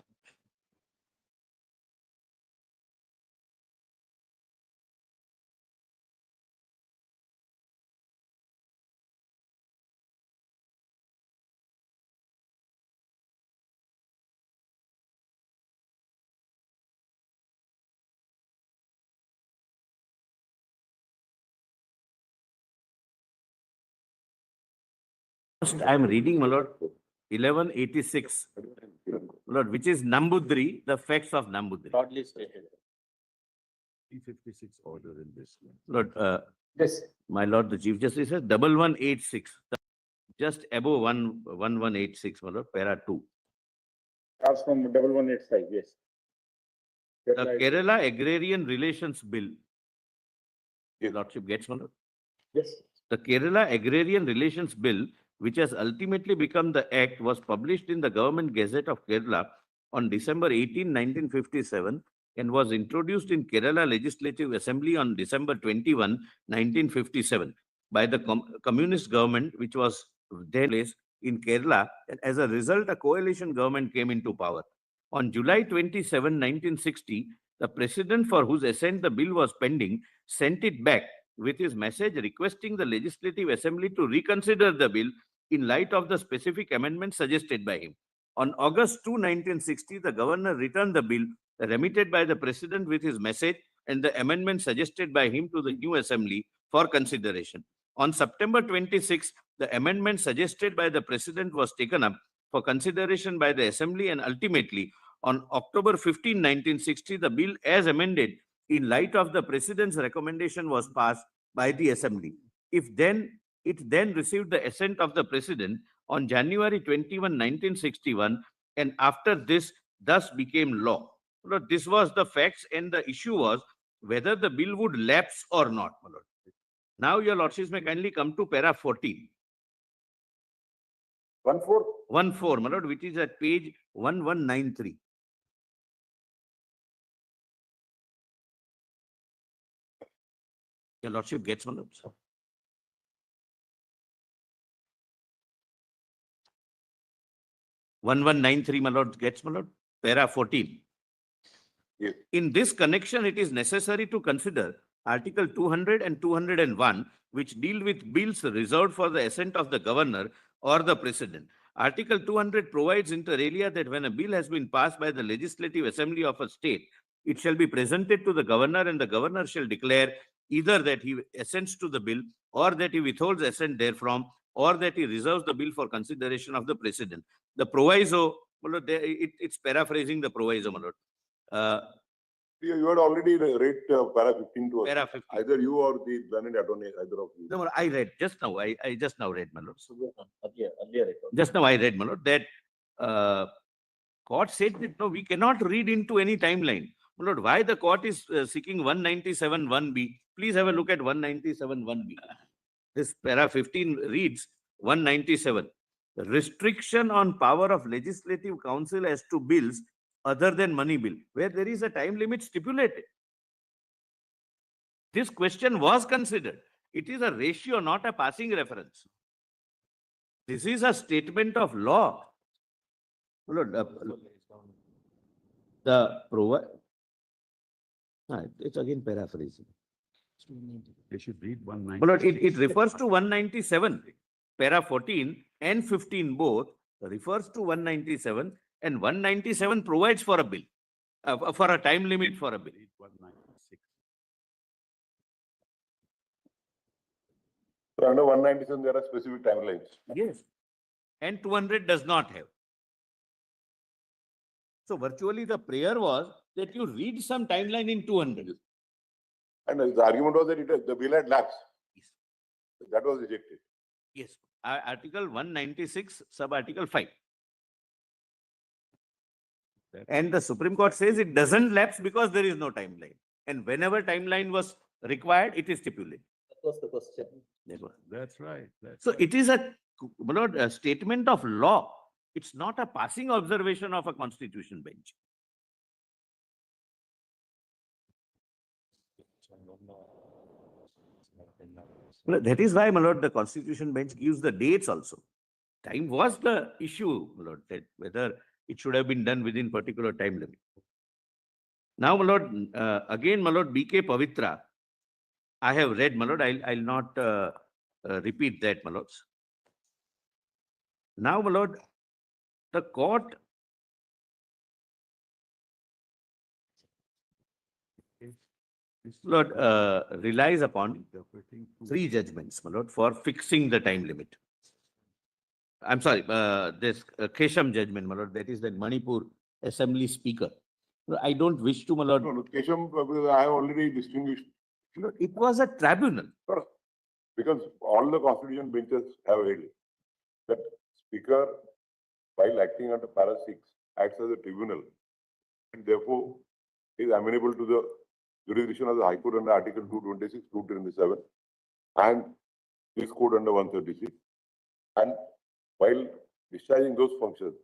First, I am reading, my lord, 1186, Lord, which is Nambudri, the facts of Nambudri. Broadly stated. 356 order in this. Lord, Yes. my lord, the Chief Justice says 1186, just above 1186, my lord, para 2. Starts from 1185, yes. The Kerala Agrarian Relations Bill. Your Lordship gets, my lord? Yes. The Kerala Agrarian Relations Bill, which has ultimately become the Act, was published in the Government Gazette of Kerala on December 18, 1957, and was introduced in Kerala Legislative Assembly on December 21, 1957, by the communist government, which was then placed in Kerala. And as a result, a coalition government came into power. On July 27, 1960, the president for whose assent the bill was pending sent it back with his message requesting the Legislative Assembly to reconsider the bill in light of the specific amendments suggested by him. On August 2, 1960, the governor returned the bill remitted by the president with his message and the amendment suggested by him to the new assembly for consideration. On September 26, the amendment suggested by the president was taken up for consideration by the assembly, and ultimately on October 15, 1960, the bill as amended in light of the president's recommendation was passed by the assembly. It then received the assent of the president on January 21, 1961, and after this thus became law. This was the facts, and the issue was whether the bill would lapse or not, my lord. Now your lordships may kindly come to para 14. 14, my lord, which is at page 1193. Your lordship gets, my lord. 1193, my lord, gets, my lord. Para 14. Yes. In this connection, it is necessary to consider Article 200 and 201, which deal with bills reserved for the assent of the governor or the president. Article 200 provides inter alia that when a bill has been passed by the Legislative Assembly of a state, it shall be presented to the governor, and the governor shall declare either that he assents to the bill, or that he withholds assent therefrom, or that he reserves the bill for consideration of the president. The proviso, it's paraphrasing the proviso, my lord. You had already read para 15 to us. Para 15. Either you or the learned attorney, either of you. No, I read just now. I just now read, my lord. Earlier it was. Just now I read, my lord, that court said that no, we cannot read into any timeline. My lord, why the court is seeking 197(1)(b? Please have a look at 197(1)(b). This para 15 reads 197. The restriction on power of Legislative Council as to bills other than money bill, where there is a time limit stipulated. This question was considered. It is a ratio, not a passing reference. This is a statement of law. It's again paraphrasing. They should read 190. But it refers to 197. para 14 and 15 both refers to 197 and 197 provides for a bill, for a time limit for a bill. So under 197, there are specific timelines. Yes. And 200 does not have. So virtually the prayer was that you read some timeline in 200. And the argument was that the bill had lapsed. Yes. That was rejected. Yes. Article 196, sub-article 5. And the Supreme Court says it doesn't lapse because there is no timeline. And whenever timeline was required, it is stipulated. That was the question. That's right. So it is a statement of law. It's not a passing observation of a constitution bench. That is why, my lord, the constitution bench gives the dates also. Time was the issue, my lord, that whether it should have been done within particular time limit. Now, my lord, again, my lord, B.K. Pavitra, I have read, my lord, I'll not repeat that, my lords. Now, my lord, the court Lord, relies upon 3 judgments, my lord, for fixing the time limit. I'm sorry, this Kesham judgment, my lord, that is the Manipur Assembly Speaker. I don't wish to, my lord. No, Kesham, I have already distinguished. It was a tribunal. Because all the constitution benches have held that Speaker, while acting under para 6, acts as a tribunal and therefore is amenable to the jurisdiction of the High Court under Article 226, 227 and this code under 136. And while discharging those functions,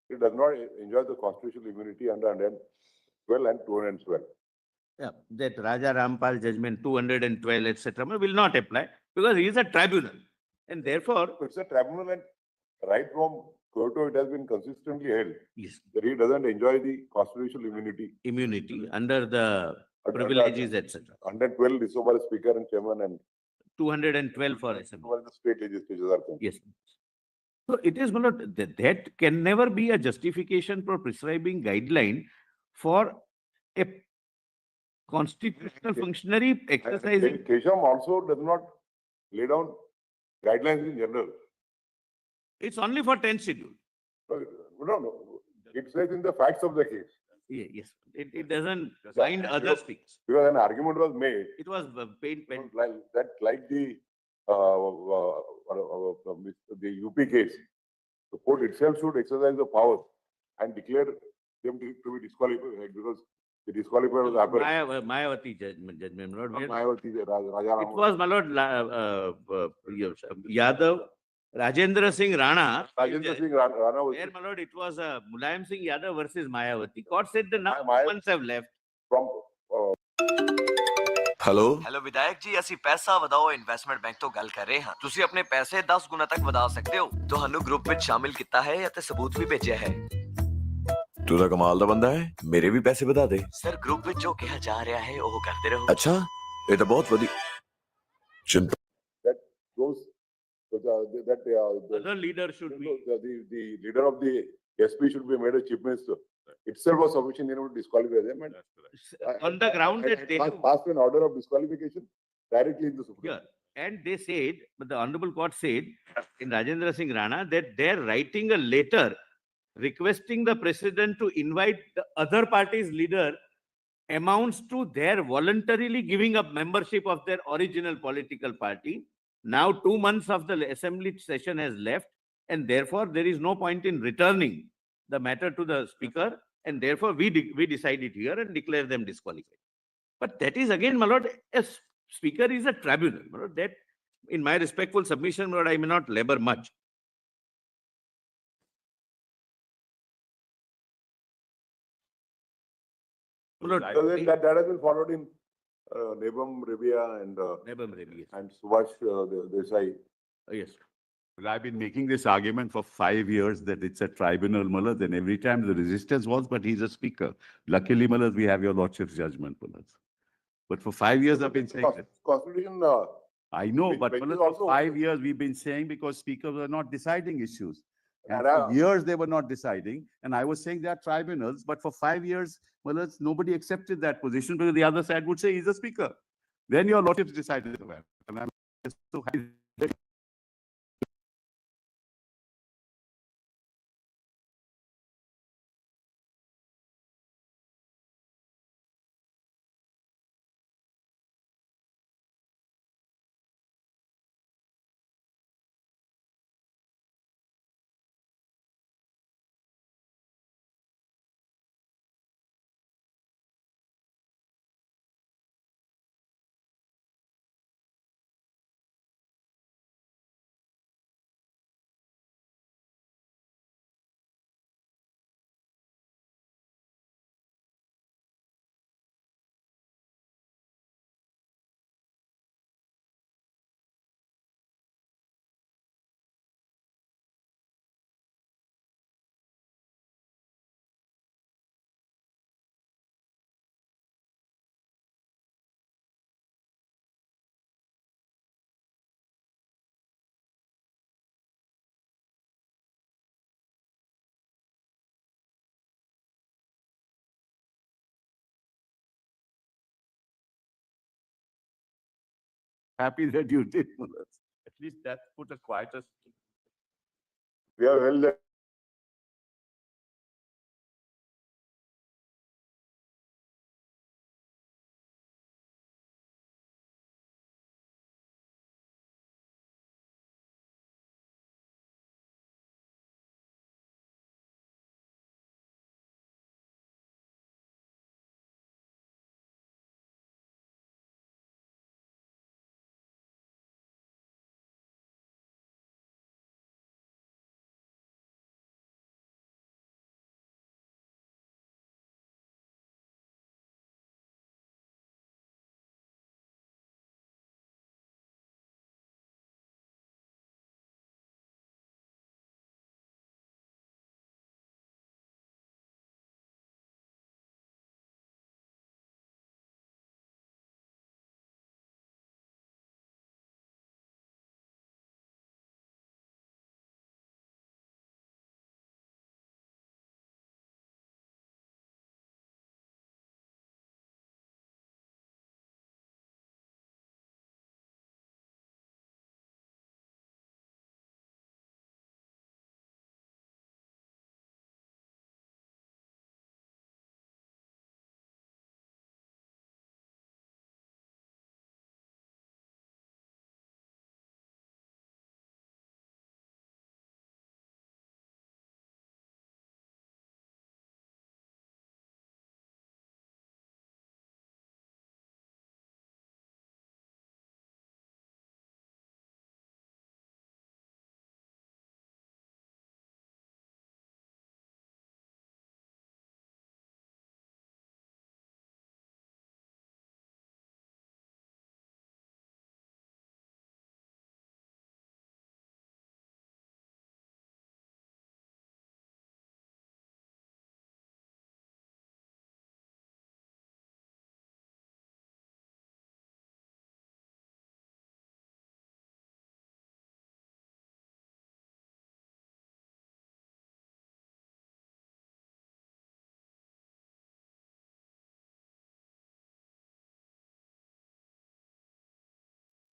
it does not enjoy the constitutional immunity under 112 and 212. Yeah, that Raja Rampal judgment 212, etc. will not apply because he is a tribunal. And therefore, it's a tribunal, and right from Kyoto, it has been consistently held yes, that he doesn't enjoy the constitutional immunity under the privileges, etc. 112 is over Speaker and Chairman, and 212 for assembly. the state legislatures are concerned. Yes. So it is, my lord, that can never be a justification for prescribing guideline for a constitutional functionary exercising. Kesham also does not lay down guidelines in general. It's only for 10th schedule. No. It says in the facts of the case. Yeah, yes. It doesn't bind other speaks. Because an argument was made. It was paid. Like the UP case, the court itself should exercise the power and declare them to be disqualified because the disqualifier was apparent. Mayawati judgment, my lord. Mayawati, Raja It was, my lord, Yadav, Rajendra Singh Rana. Rajendra Singh Rana was there, my lord, it was Mulayam Singh Yadav versus Mayawati. Court said the now months have left. From hello ਵਿਧਾਇਕ ਜੀ, ਅਸੀਂ ਪੈਸਾ ਵਧਾਓ investment bank ਤੋਂ ਗੱਲ ਕਰ ਰਹੇ ਹਾਂ। ਤੁਸੀਂ ਆਪਣੇ ਪੈਸੇ 10 ਗੁਣਾ ਤੱਕ ਵਧਾ ਸਕਦੇ ਹੋ। ਤੁਹਾਨੂੰ ਗਰੁੱਪ ਵਿੱਚ ਸ਼ਾਮਿਲ ਕੀਤਾ ਹੈ ਅਤੇ ਸਬੂਤ ਵੀ ਭੇਜਿਆ ਹੈ। ਤੂੰ ਤਾਂ ਕਮਾਲ ਦਾ ਬੰਦਾ ਹੈ, ਮੇਰੇ ਵੀ ਪੈਸੇ ਵਧਾ ਦੇ। ਸਰ, ਗਰੁੱਪ ਵਿੱਚ ਜੋ ਕਿਹਾ ਜਾ ਰਿਹਾ ਹੈ ਉਹ ਕਰਦੇ ਰਹੋ। ਅੱਛਾ, ਇਹ ਤਾਂ ਬਹੁਤ ਵਧੀਆ ਚਿੰਤਾ। That goes other leader should be the leader of the SP should be made a chief minister. Itself was sufficient enough to disqualify them. And on the ground that they passed an order of disqualification directly in the Supreme Court. And they said, but the Honorable Court said in Rajendra Singh Rana that they're writing a letter requesting the President to invite the other party's leader amounts to their voluntarily giving up membership of their original political party. Now 2 months of the assembly session has left, and therefore there is no point in returning the matter to the Speaker, and therefore we decide it here and declare them disqualified. But that is again, my lord, a Speaker is a tribunal. My lord, that in my respectful submission, my lord, I may not labor much. That has been followed in Nabam, Rabia, and Subhash Desai. Yes. Well, I've been making this argument for 5 years that it's a tribunal, Mullah, and every time the resistance was, but he's a speaker. Luckily, Mullah, we have your lordship's judgment, Mullah. But for 5 years, I've been saying that. Constitution I know, Which but benches for also- 5 years, we've been saying because speakers were not deciding issues. And And, for years, they were not deciding. And I was saying they are tribunals, but for 5 years, well, nobody accepted that position because the other side would say he's a speaker. Then your lordships decided to have. And I'm so happy. Happy that you did, Mullah. At least that put a quieter. We have held that.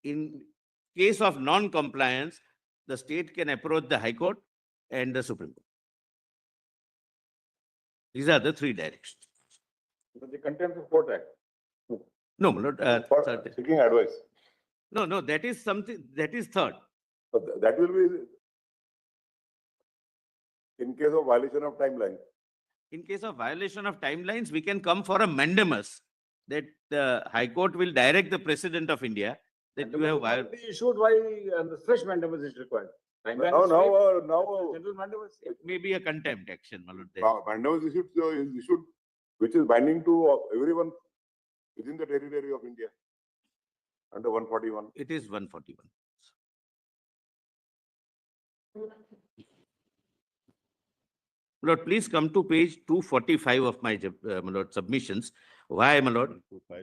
In case of non-compliance, the state can approach the High Court and the Supreme Court. These are the three directions. The Contempt of Court Act. No, my lord, For third. seeking advice. No, that is something, that is third. So that will be in case of violation of timeline. In case of violation of timelines, we can come for a mandamus that the High Court will direct the President of India that you have violated. Issued why the fresh mandamus is required. Now, General mandamus. It may be a contempt action, my lord. there. mandamus is issued, which is binding to everyone within the territory of India. Under 141. It is 141. My lord, please come to page 245 of my, my lord, submissions. Why, my lord?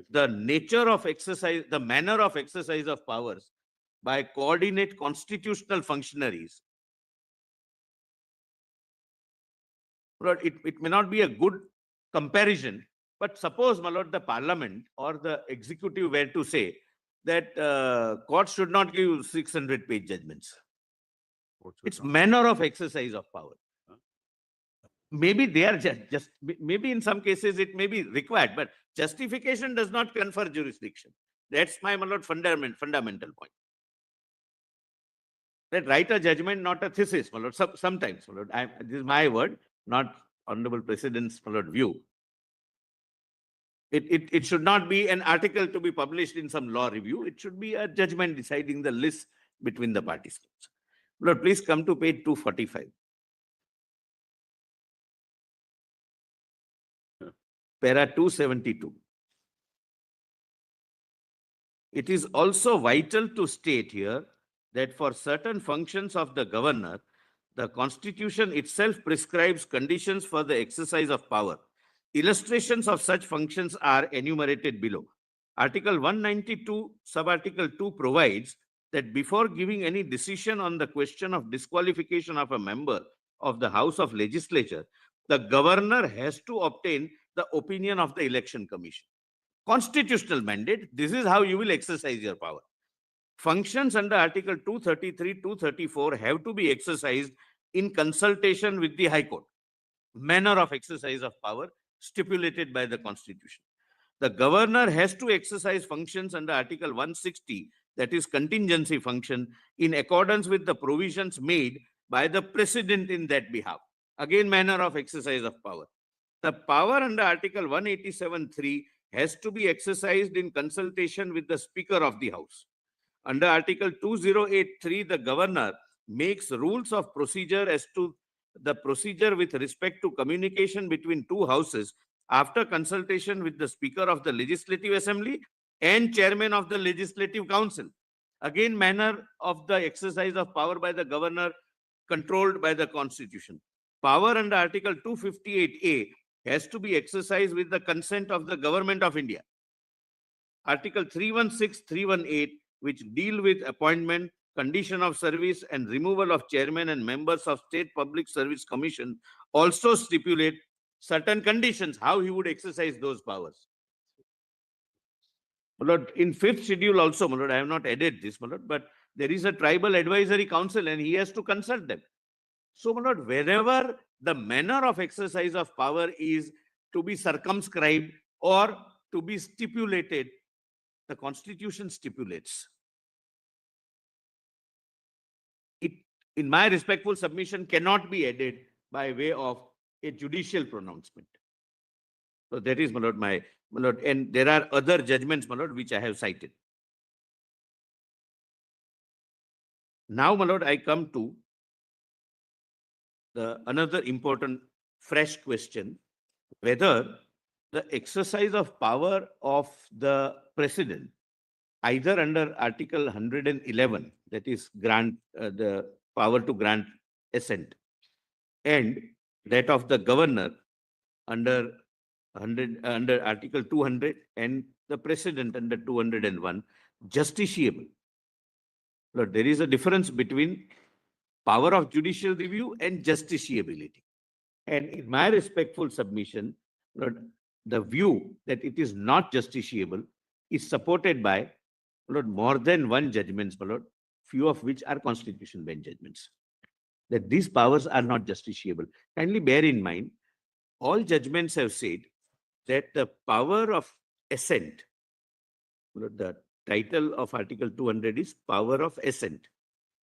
The nature of exercise, the manner of exercise of powers by coordinate constitutional functionaries. But it may not be a good comparison, but suppose, my lord, the parliament or the executive were to say that courts should not give 600-page judgments. It's manner of exercise of power. Maybe they are just, maybe in some cases it may be required, but justification does not confer jurisdiction. That's my, my lord, fundamental point. That write a judgment, not a thesis, my lord. Sometimes, my lord, this is my word, not honorable president's, my lord, view. It should not be an article to be published in some law review. It should be a judgment deciding the list between the parties. Lord, please come to page 245. Para 272. It is also vital to state here that for certain functions of the governor, the Constitution itself prescribes conditions for the exercise of power. Illustrations of such functions are enumerated below. Article 192, subarticle 2 provides that before giving any decision on the question of disqualification of a member of the House of Legislature, the governor has to obtain the opinion of the Election Commission. Constitutional mandate, this is how you will exercise your power. Functions under Article 233, 234 have to be exercised in consultation with the High Court. Manner of exercise of power stipulated by the Constitution. The governor has to exercise functions under Article 160, that is contingency function, in accordance with the provisions made by the President in that behalf. Again, manner of exercise of power. The power under Article 187(3) has to be exercised in consultation with the Speaker of the House. Under Article 2083, the governor makes rules of procedure as to the procedure with respect to communication between two houses after consultation with the Speaker of the Legislative Assembly and Chairman of the Legislative Council. Again, manner of the exercise of power by the governor controlled by the Constitution. Power under Article 258A has to be exercised with the consent of the Government of India. Article 316, 318, which deal with appointment, condition of service and removal of chairman and members of State Public Service Commission, also stipulate certain conditions, how he would exercise those powers. My lord, in 5th schedule also, my lord, I have not added this, my lord, but there is a tribal advisory council and he has to consult them. So, my lord, wherever the manner of exercise of power is to be circumscribed or to be stipulated, the Constitution stipulates. It, in my respectful submission, cannot be added by way of a judicial pronouncement. So that is, my lord, and there are other judgments, my lord, which I have cited. Now, my lord, I come to another important fresh question, whether the exercise of power of the president, either under Article 111, that is grant the power to grant assent, and that of the governor under Article 200 and the president under 201, justiciable. Lord, there is a difference between power of judicial review and justiciability. And in my respectful submission, Lord, the view that it is not justiciable is supported by, Lord, more than one judgments, my lord, few of which are constitutional bench judgments, that these powers are not justiciable. Kindly bear in mind, all judgments have said that the power of assent, the title of Article 200 is power of assent,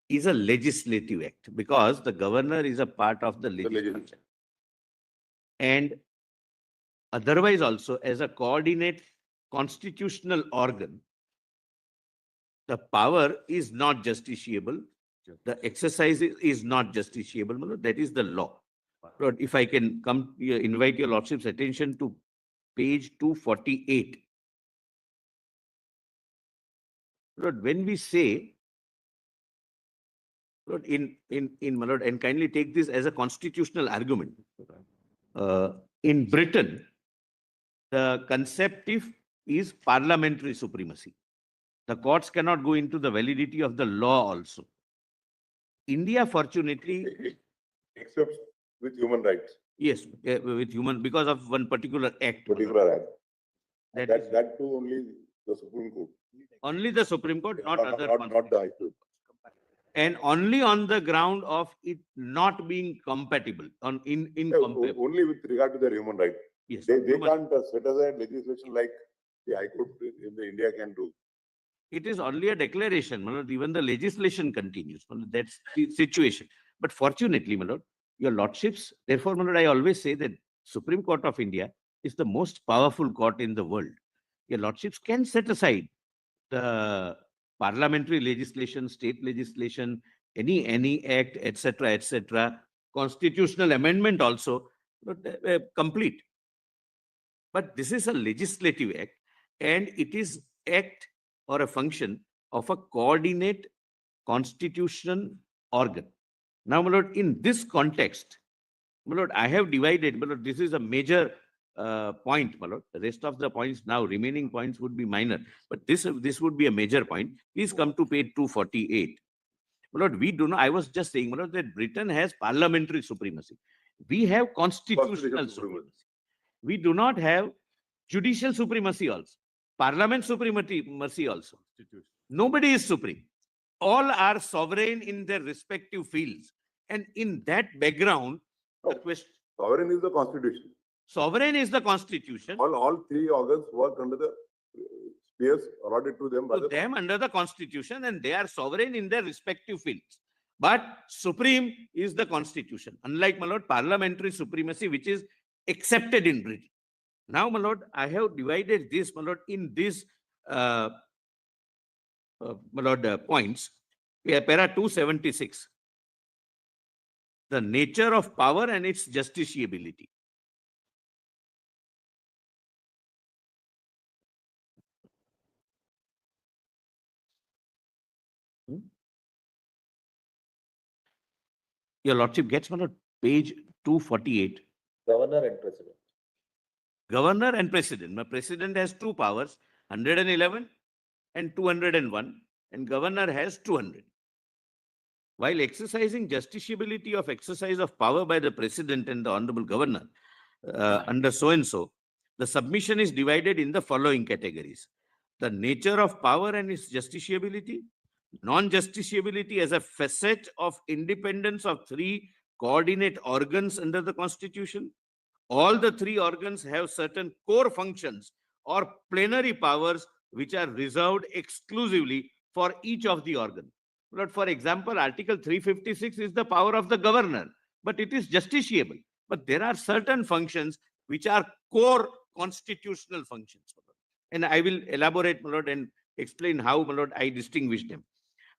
is a legislative act because the governor is a part of the legislature. And otherwise also as a coordinate constitutional organ, the power is not justiciable. The exercise is not justiciable. That is the law. Lord, if I can come, invite your lordship's attention to page 248. Lord, when we say, Lord, my lord, and kindly take this as a constitutional argument. In Britain, the concept is parliamentary supremacy. The courts cannot go into the validity of the law also. India, fortunately, Except with human rights, yes, with human, because of one particular act. particular act. That That, is- that too only the Supreme Court. Only the Supreme Court, not other. Not the High Court. And only on the ground of it not being compatible, incomparable. Only with regard to their human right. Yes. They human- can't set aside legislation like the High Court in the India can do. It is only a declaration, my lord. Even the legislation continues. My lord, that's the situation. But fortunately, my lord, your lordships, therefore, my lord, I always say that Supreme Court of India is the most powerful court in the world. Your lordships can set aside the parliamentary legislation, state legislation, any act, etc., constitutional amendment also, but complete. But this is a legislative act, and it is act or a function of a coordinate constitutional organ. Now, my lord, in this context, my lord, I have divided, my lord, this is a major point, my lord. The rest of the points now, remaining points would be minor, but this would be a major point. Please come to page 248. My lord, we do not, I was just saying, my lord, that Britain has parliamentary supremacy. We have constitutional supremacy. We do not have judicial supremacy also. Parliament supremacy also. Nobody is supreme. All are sovereign in their respective fields. And in that background, the question. Sovereign is the constitution. Sovereign is the constitution. All three organs work under the spheres allotted to them by To them under the constitution, and they are sovereign in their respective fields. But supreme is the constitution. Unlike, my lord, parliamentary supremacy, which is accepted in Britain. Now, my lord, I have divided this, my lord, in these my lord, points. We have para 276. The nature of power and its justiciability. Your lordship gets, my lord, page 248. Governor and president. Governor and president. My president has two powers, 111 and 201, and governor has 200. While exercising justiciability of exercise of power by the president and the honorable governor under so-and-so, the submission is divided in the following categories. The nature of power and its justiciability, non-justiciability as a facet of independence of three coordinate organs under the Constitution. All the three organs have certain core functions or plenary powers which are reserved exclusively for each of the organs. But for example, Article 356 is the power of the governor, but it is justiciable. But there are certain functions which are core constitutional functions. And I will elaborate, my lord, and explain how, my lord, I distinguish them.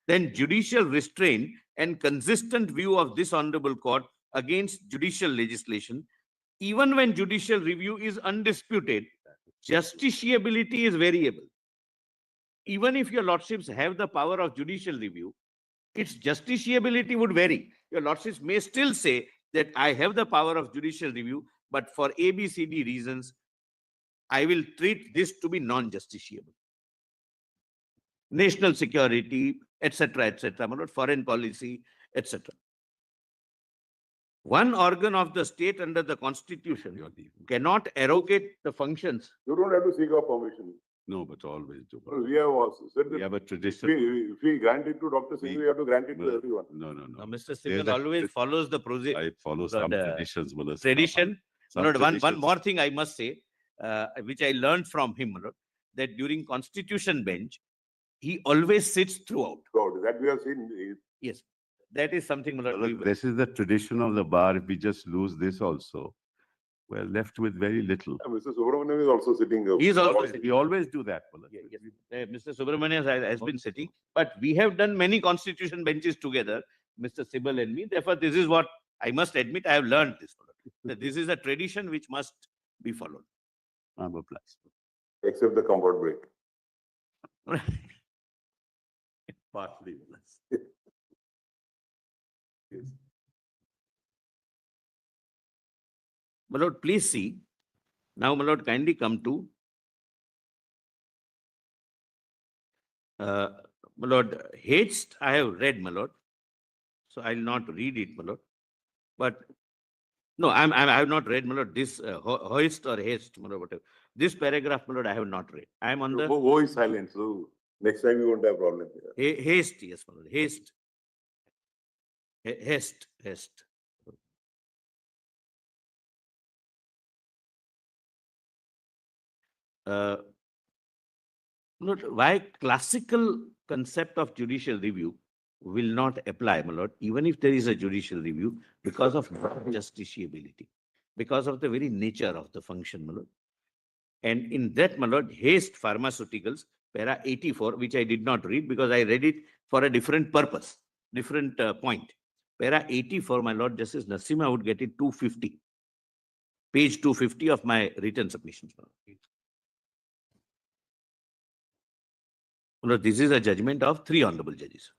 Then judicial restraint and consistent view of this honorable court against judicial legislation, even when judicial review is undisputed, justiciability is variable. Even if your lordships have the power of judicial review, its justiciability would vary. Your lordships may still say that I have the power of judicial review, but for ABCD reasons, I will treat this to be non-justiciable. National security, etc., foreign policy, etc. One organ of the state under the Constitution cannot arrogate the functions. You don't have to seek our permission. No, but always do. We have also said We that have a tradition. if we grant it to Dr. Singh, we have to grant it to everyone. No. Mr. There's Singhal a- always follows the procedure. I follow some traditions, Mullah. Tradition. Some Lord, one traditions. more thing I must say, which I learned from him, Lord, that during Constitution bench, he always sits throughout. So that we have seen. Yes, that is something, Lord. Look, this is the tradition of the bar. If we just lose this also, we're left with very little. Mr. Subramanian is also sitting. He is also sitting. We always do that, Mullah. Mr. Subramanian has been sitting, but we have done many constitution benches together, Mr. Sibal and me. Therefore, this is what I must admit, I have learned this. That this is a tradition which must be followed. I'm obliged. Except the comfort break. Partly. Yes. My lord, please see. Now, my lord, kindly come to My lord, haste, I have read, my lord. So I'll not read it, my lord. But no, I have not read, my lord, this hoist or haste, my lord, whatever. This paragraph, my lord, I have not read. I am on the Who is silent? So next time you won't have problem here. haste, yes, my lord, haste. Haste. Not why classical concept of judicial review will not apply, my lord, even if there is a judicial review, because of justiciability, because of the very nature of the function, my lord. And in that, my lord, haste pharmaceuticals, para 84, which I did not read because I read it for a different purpose, different point. Para 84, my lord Justice Nasima would get it 250. Page 250 of my written submissions. This is a judgment of 3 honorable judges.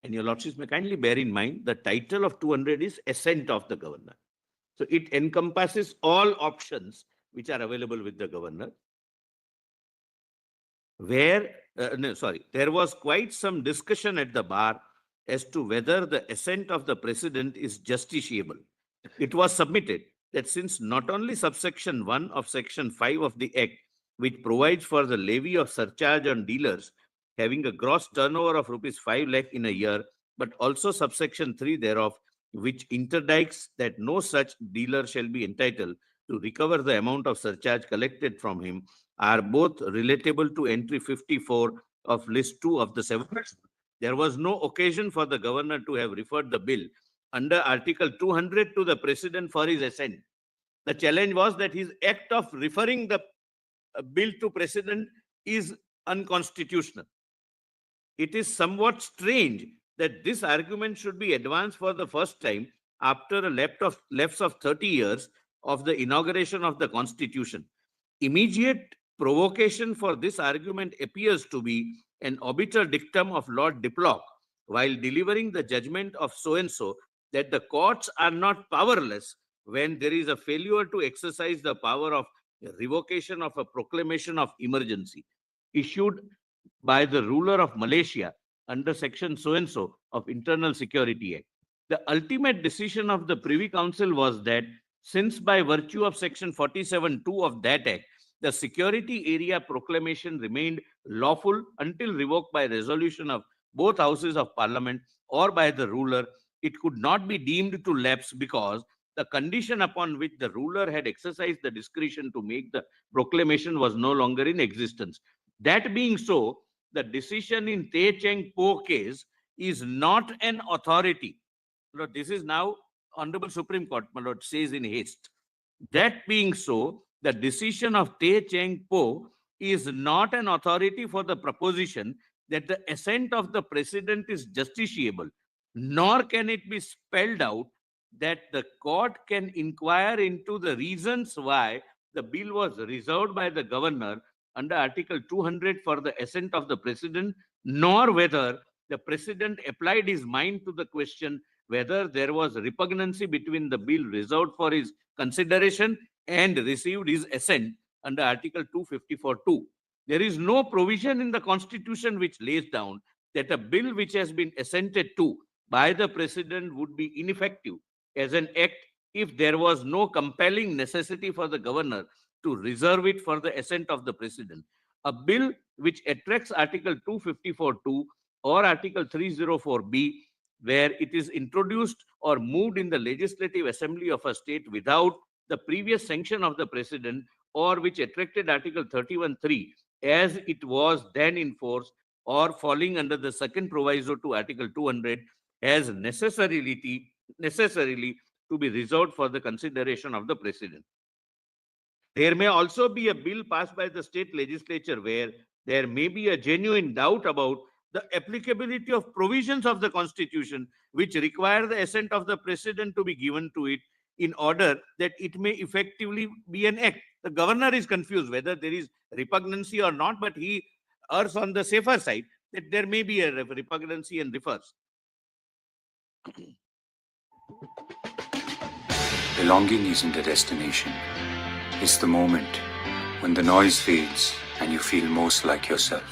And your lordships may kindly bear in mind the title of 200 is assent of the governor. So it encompasses all options which are available with the governor. There was quite some discussion at the bar as to whether the assent of the president is justiciable. It was submitted that since not only subsection 1 of section 5 of the Act, which provides for the levy of surcharge on dealers having a gross turnover of rupees 5 lakh in a year, but also subsection 3 thereof, which interdicts that no such dealer shall be entitled to recover the amount of surcharge collected from him, are both relatable to entry 54 of list 2 of the 7th. There was no occasion for the governor to have referred the bill under Article 200 to the president for his assent. The challenge was that his act of referring the bill to president is unconstitutional. It is somewhat strange that this argument should be advanced for the first time after a lapse of 30 years of the inauguration of the Constitution. Immediate provocation for this argument appears to be an obiter dictum of Lord Diplock while delivering the judgment of so-and-so that the courts are not powerless when there is a failure to exercise the power of revocation of a proclamation of emergency issued by the ruler of Malaysia under section so-and-so of Internal Security Act. The ultimate decision of the Privy Council was that since by virtue of section 47(2) of that act, the security area proclamation remained lawful until revoked by resolution of both houses of parliament or by the ruler, it could not be deemed to lapse because the condition upon which the ruler had exercised the discretion to make the proclamation was no longer in existence. That being so, the decision in Teh Cheng Po case is not an authority. Lord, this is now Honorable Supreme Court, my lord, says in haste. That being so, the decision of Teh Cheng Po is not an authority for the proposition that the assent of the president is justiciable, nor can it be spelled out that the court can inquire into the reasons why the bill was reserved by the governor under Article 200 for the assent of the president, nor whether the president applied his mind to the question whether there was repugnancy between the bill reserved for his consideration and received his assent under Article 254(2). There is no provision in the Constitution which lays down that a bill which has been assented to by the president would be ineffective as an act if there was no compelling necessity for the governor to reserve it for the assent of the president. A bill which attracts Article 254(2) or Article 304(b), where it is introduced or moved in the legislative assembly of a state without the previous sanction of the president, or which attracted Article 31(3) as it was then in force, or falling under the second proviso to Article 200, has necessarily to be reserved for the consideration of the president. There may also be a bill passed by the state legislature where there may be a genuine doubt about the applicability of provisions of the Constitution which require the assent of the president to be given to it in order that it may effectively be an act. The governor is confused whether there is repugnancy or not, but he errs on the safer side that there may be a repugnancy and refers. Belonging isn't a destination. is the moment when the noise fades and you feel most like yourself.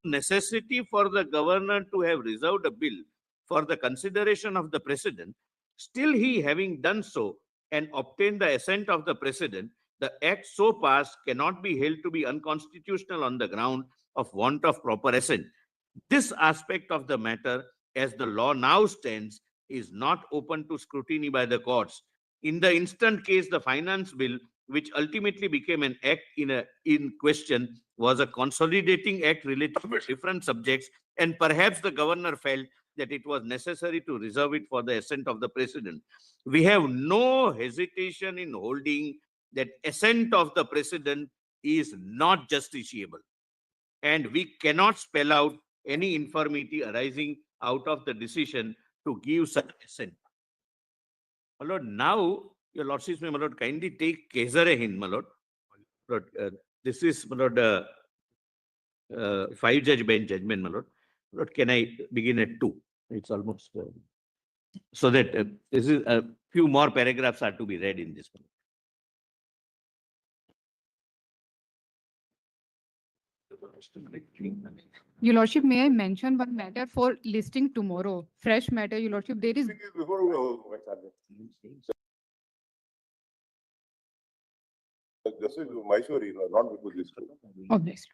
Necessity for the governor to have reserved a bill for the consideration of the president, still he having done so and obtained the assent of the president, the act so passed cannot be held to be unconstitutional on the ground of want of proper assent. This aspect of the matter, as the law now stands, is not open to scrutiny by the courts. In the instant case, the finance bill, which ultimately became an act in question, was a consolidating act related to different subjects, and perhaps the governor felt that it was necessary to reserve it for the assent of the president. We have no hesitation in holding that assent of the president is not justiciable, and we cannot spell out any infirmity arising out of the decision to give such assent. My lord, now your lordships may, my lord, kindly take Kesare Hind, my lord. Lord, this is, my lord, 5-judge bench judgment, my lord. Lord, can I begin at 2? It's almost so that this is a few more paragraphs are to be read in this one. Your Lordship, may I mention one matter for listing tomorrow? Fresh matter, Your Lordship. There is. This is Mysore, not because this. Oh, next.